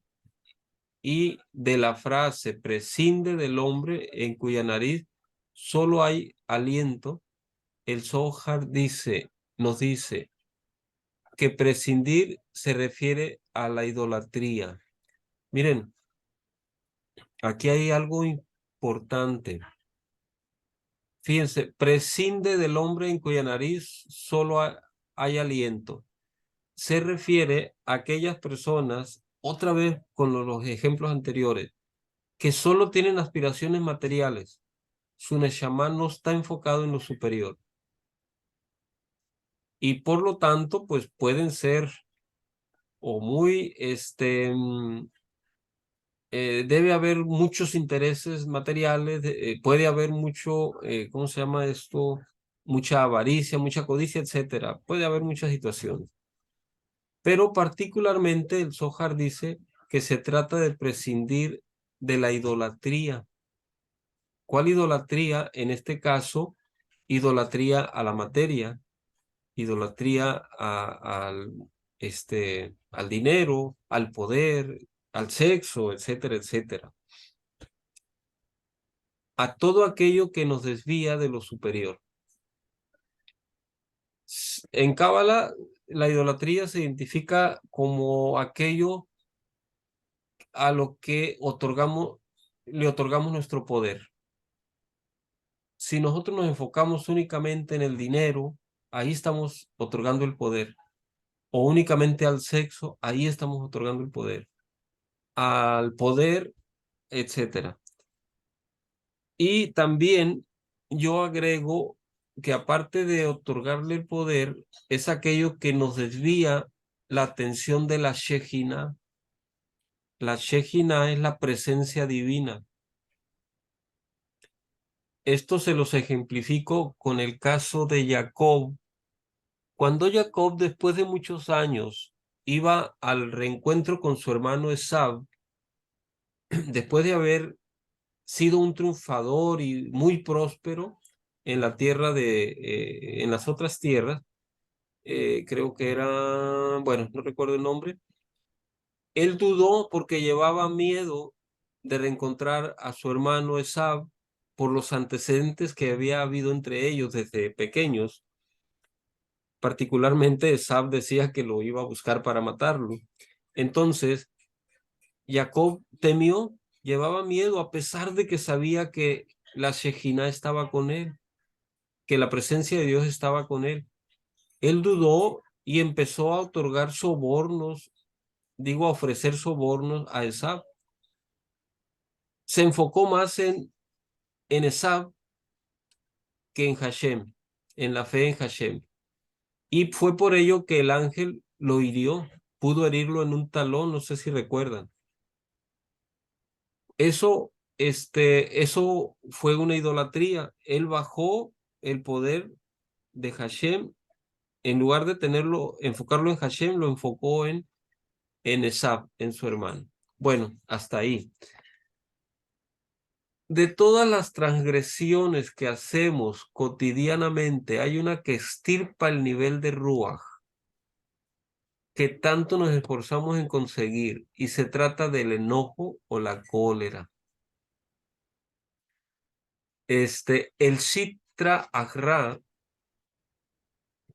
y de la frase prescinde del hombre en cuya nariz solo hay aliento, el Zohar nos dice que prescindir se refiere a la idolatría. Miren, aquí hay algo importante. Fíjense, prescinde del hombre en cuya nariz solo hay aliento. Se refiere a aquellas personas, otra vez con los ejemplos anteriores, que solo tienen aspiraciones materiales. Su Neshama no está enfocado en lo superior. Y por lo tanto, pues pueden ser o muy, debe haber muchos intereses materiales, puede haber mucho, ¿cómo se llama esto? Mucha avaricia, mucha codicia, etcétera. Puede haber muchas situaciones. Pero particularmente el Zohar dice que se trata de prescindir de la idolatría. ¿Cuál idolatría? En este caso, idolatría a la materia, idolatría al dinero, al poder, al sexo, etcétera, etcétera. A todo aquello que nos desvía de lo superior. En Cábala, la idolatría se identifica como aquello a lo que le otorgamos nuestro poder. Si nosotros nos enfocamos únicamente en el dinero, ahí estamos otorgando el poder. O únicamente al sexo, ahí estamos otorgando el poder. Al poder, etcétera. Y también yo agrego que aparte de otorgarle el poder, es aquello que nos desvía la atención de la Shejina. La Shejina es la presencia divina. Esto se los ejemplifico con el caso de Jacob. Cuando Jacob, después de muchos años, iba al reencuentro con su hermano Esab, después de haber sido un triunfador y muy próspero en la tierra en las otras tierras, creo que era, bueno, no recuerdo el nombre, él dudó porque llevaba miedo de reencontrar a su hermano Esab por los antecedentes que había habido entre ellos desde pequeños. Particularmente Esab decía que lo iba a buscar para matarlo. Entonces, Jacob temió, llevaba miedo a pesar de que sabía que la Shejina estaba con él, que la presencia de Dios estaba con él. Él dudó y empezó a otorgar sobornos, a ofrecer sobornos a Esab. Se enfocó más en Esab que en Hashem. en la fe en Hashem. Y fue por ello que el ángel lo hirió, pudo herirlo en un talón, no sé si recuerdan. Eso fue una idolatría. Él bajó el poder de Hashem, en lugar de enfocarlo en Hashem, lo enfocó en Esab, en su hermano. Bueno, hasta ahí. De todas las transgresiones que hacemos cotidianamente, hay una que extirpa el nivel de Ruach, que tanto nos esforzamos en conseguir, y se trata del enojo o la cólera. El Sitra Achra,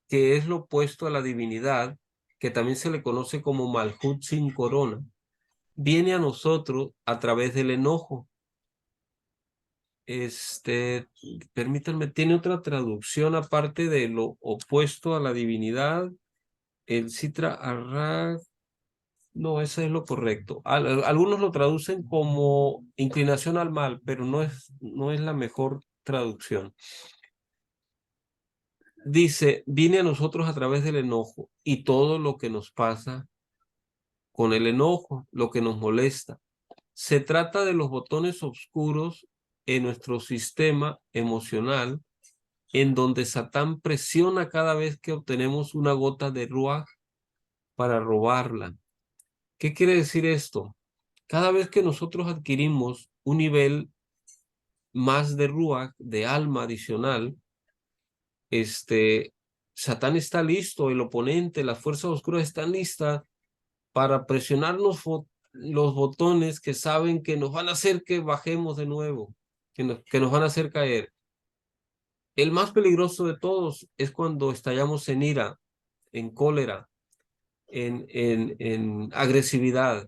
que es lo opuesto a la divinidad, que también se le conoce como Malhut sin corona, viene a nosotros a través del enojo. Permítanme, tiene otra traducción aparte de lo opuesto a la divinidad. El Sitra Achra, no, ese es lo correcto. Algunos lo traducen como inclinación al mal, pero no es la mejor traducción. Dice, viene a nosotros a través del enojo, y todo lo que nos pasa con el enojo, lo que nos molesta. Se trata de los botones oscuros en nuestro sistema emocional, en donde Satán presiona cada vez que obtenemos una gota de Ruach para robarla. ¿Qué quiere decir esto? Cada vez que nosotros adquirimos un nivel más de Ruach, de alma adicional, Satán está listo, el oponente, las fuerzas oscuras están listas para presionarnos los botones que saben que nos van a hacer que bajemos de nuevo, que nos van a hacer caer. El más peligroso de todos es cuando estallamos en ira, en cólera, en agresividad,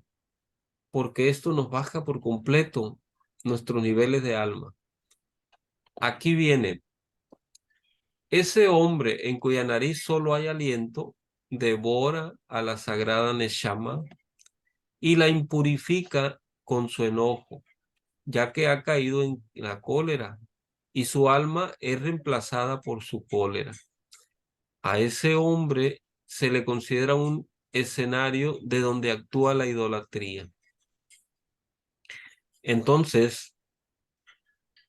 porque esto nos baja por completo nuestros niveles de alma. Aquí viene, ese hombre en cuya nariz solo hay aliento, devora a la sagrada Neshama y la impurifica con su enojo, ya que ha caído en la cólera, y su alma es reemplazada por su cólera. A ese hombre se le considera un escenario de donde actúa la idolatría. Entonces,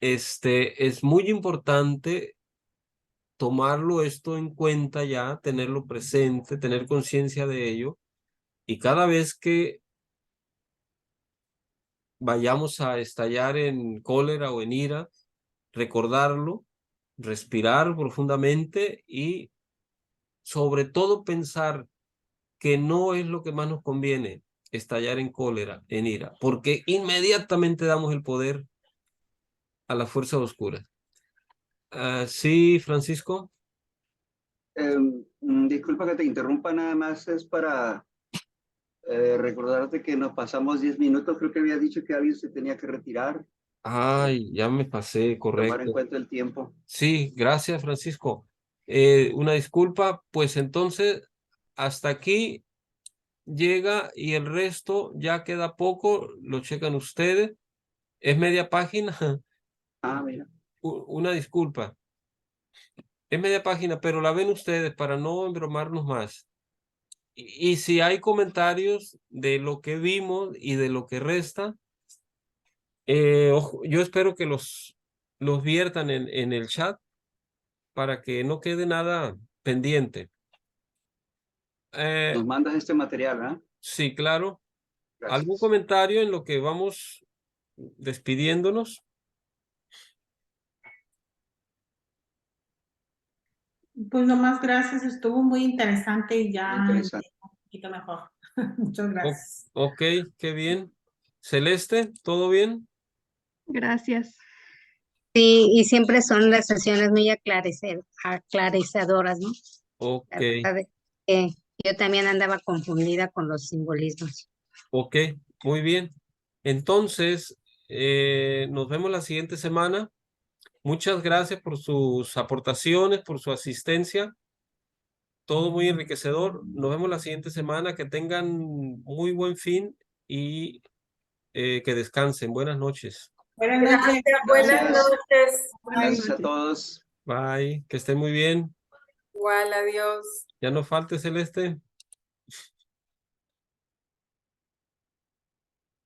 es muy importante tomarlo esto en cuenta ya, tenerlo presente, tener conciencia de ello, y cada vez que vayamos a estallar en cólera o en ira, recordarlo, respirar profundamente y sobre todo pensar que no es lo que más nos conviene estallar en cólera, en ira, porque inmediatamente damos el poder a las fuerzas oscuras. Sí, Francisco. Disculpa que te interrumpa, nada más es para recordarte que nos pasamos 10 minutos, creo que había dicho que alguien se tenía que retirar. Ay, ya me pasé, Tomar en correcto. cuenta el tiempo. Sí, gracias, Francisco. Una disculpa, pues entonces hasta aquí llega, y el resto ya queda poco, lo checan ustedes. Es media página. Ah, mira. Una disculpa. Es media página, pero la ven ustedes para no embromarnos más. Y si hay comentarios de lo que vimos y de lo que resta, yo espero que los viertan en el chat para que no quede nada pendiente. Nos mandas este material, ¿ah? Sí, claro. Gracias. ¿Algún comentario en lo que vamos despidiéndonos? Pues nomás gracias, estuvo muy interesante y ya Muy interesante. entiendo un poquito mejor. Muchas gracias. Ok, qué bien. Celeste, ¿todo bien? Gracias. Sí, y siempre son las sesiones muy aclarizadoras, ¿no? Ok, La verdad es que yo también andaba confundida con los simbolismos. ok, muy bien. Entonces, nos vemos la siguiente semana. Muchas gracias por sus aportaciones, por su asistencia. Todo muy enriquecedor. Nos vemos la siguiente semana. Que tengan muy buen fin y que descansen. Buenas noches. Buenas noches. Gracias, buenas Gracias. noches. Gracias a todos. Bye, que estén muy bien. Igual, adiós. Ya no falte, Celeste.